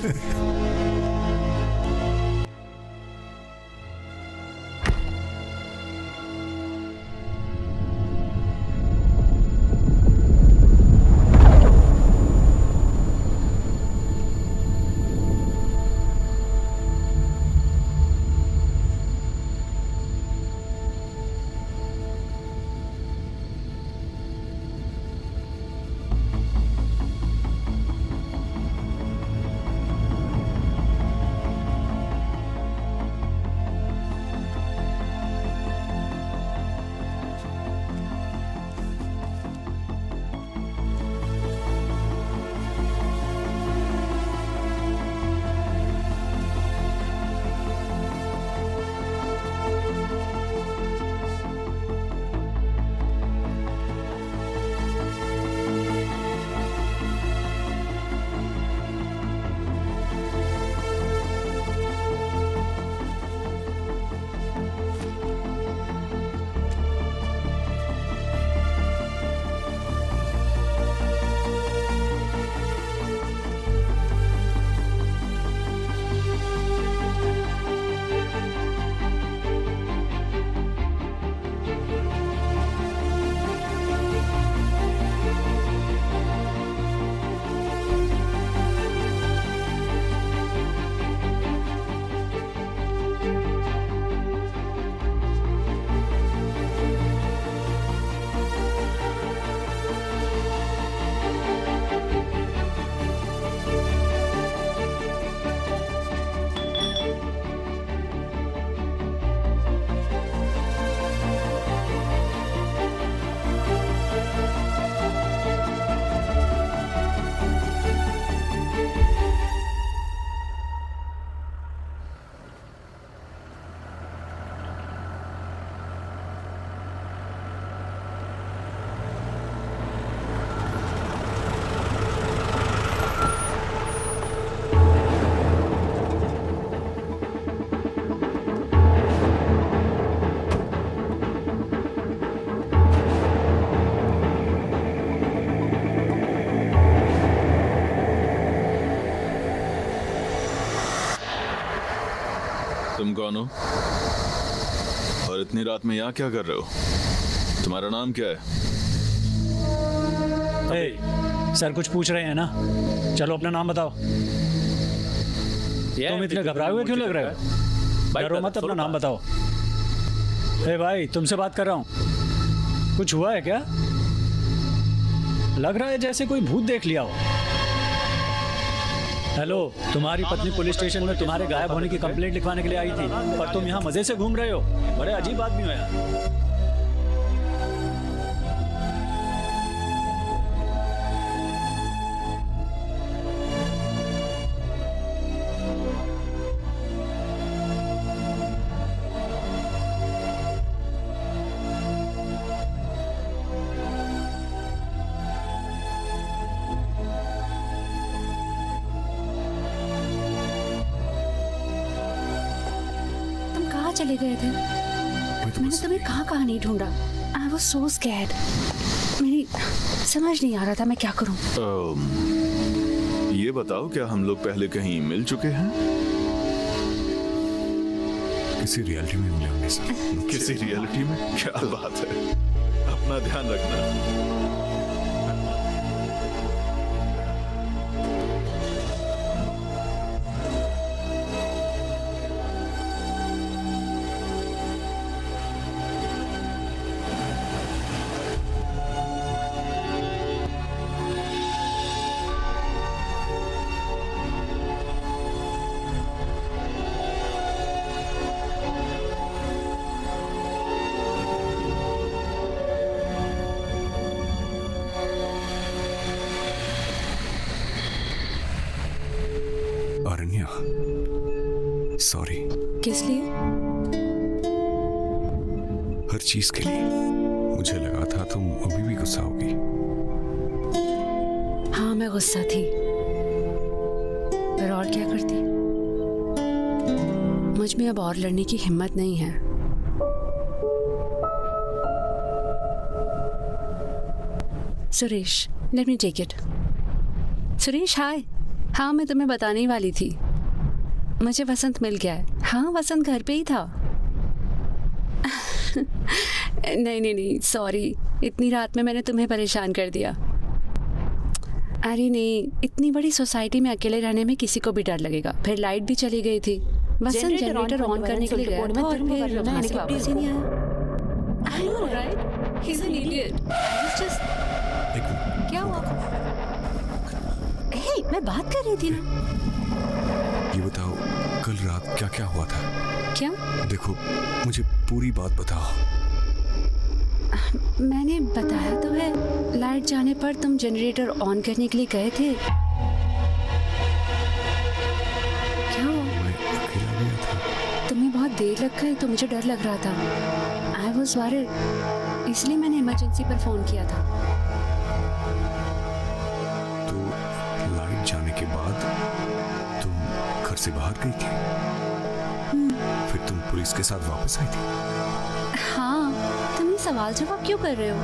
तुम कौन हो और इतनी रात में यहाँ क्या कर रहे हो? तुम्हारा नाम क्या है? सर कुछ पूछ रहे हैं ना, चलो अपना नाम बताओ। तुम इतने घबराए हुए क्यों लग रहे हो? डरो मत, अपना नाम बताओ। भाई तुमसे बात कर रहा हूँ, कुछ हुआ है क्या? लग रहा है जैसे कोई भूत देख लिया हो। हेलो, तुम्हारी पत्नी पुलिस स्टेशन में तुम्हारे गायब होने की कंप्लेंट लिखवाने के लिए आई थी, पर तुम यहाँ मजे से घूम रहे हो। बड़े अजीब आदमी हो यार। चले गए थे? मैंने तुम्हें कहाँ नहीं ढूंढा। I was so scared. मेरी समझ नहीं आ रहा था मैं क्या करूं। ये बताओ, क्या हम लोग पहले कहीं मिल चुके हैं? किसी रियलिटी में मिले होंगे सर। किसी रियलिटी में? क्या बात है, अपना ध्यान रखना। अरण्या, सॉरी किस लिए? हर चीज के लिए। मुझे लगा था तुम अभी भी गुस्सा होगी। हाँ, मैं गुस्सा थी, पर और क्या करती। मुझ में अब और लड़ने की हिम्मत नहीं है। Suresh, let me take it. Suresh, hi. हाँ, मैं तुम्हें बताने ही वाली थी, मुझे वसंत मिल गया है। हाँ, वसंत घर पे ही था। नहीं नहीं नहीं, सॉरी, इतनी रात में मैंने तुम्हें परेशान कर दिया। अरे नहीं, इतनी बड़ी सोसाइटी में अकेले रहने में किसी को भी डर लगेगा। फिर लाइट भी चली गई थी। वसंत जनरेटर ऑन करने के लिए गया था और फिर वहाँ से वापस ही नहीं आया। I know, right? He's an idiot. He's just... क्या हुआ? हे, मैं बात कर रही थी ना। ये बताओ, कल रात क्या क्या हुआ था? क्या? देखो, मुझे पूरी बात बताओ। मैंने बताया तो है, लाइट जाने पर तुम जनरेटर ऑन करने के लिए गए थे। क्या हुआ? मैं अकेला गया था। तुम्हें बहुत देर लग गई तो मुझे डर लग रहा था। आई वॉज वरीड, इसलिए मैंने इमरजेंसी पर फोन किया था। तो लाइट जाने के बाद तुम घर से बाहर गई थी? फिर तुम पुलिस के साथ वापस आई थी? हाँ, तुम ये सवाल जवाब क्यों कर रहे हो?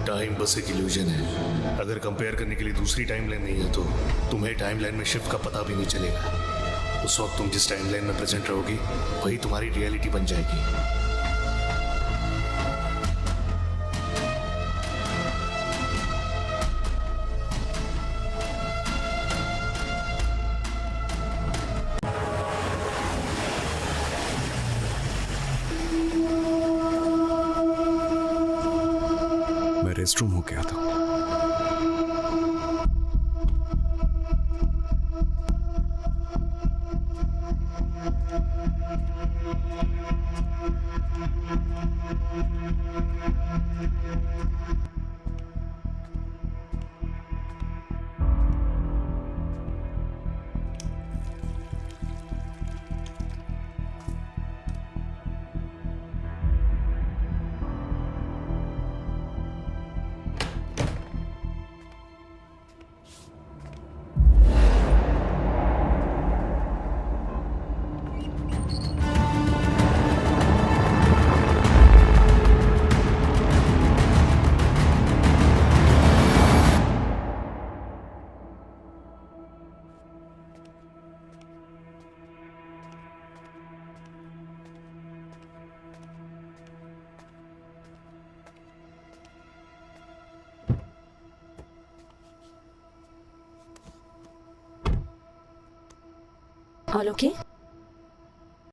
टाइम बस एक इल्यूजन है। अगर कंपेयर करने के लिए दूसरी टाइम लाइन नहीं है तो तुम्हें टाइम लाइन में शिफ्ट का पता भी नहीं चलेगा। उस वक्त तुम जिस टाइम लाइन में प्रेजेंट रहोगी वही तुम्हारी रियलिटी बन जाएगी। रेस्ट रूम हो गया था। All okay?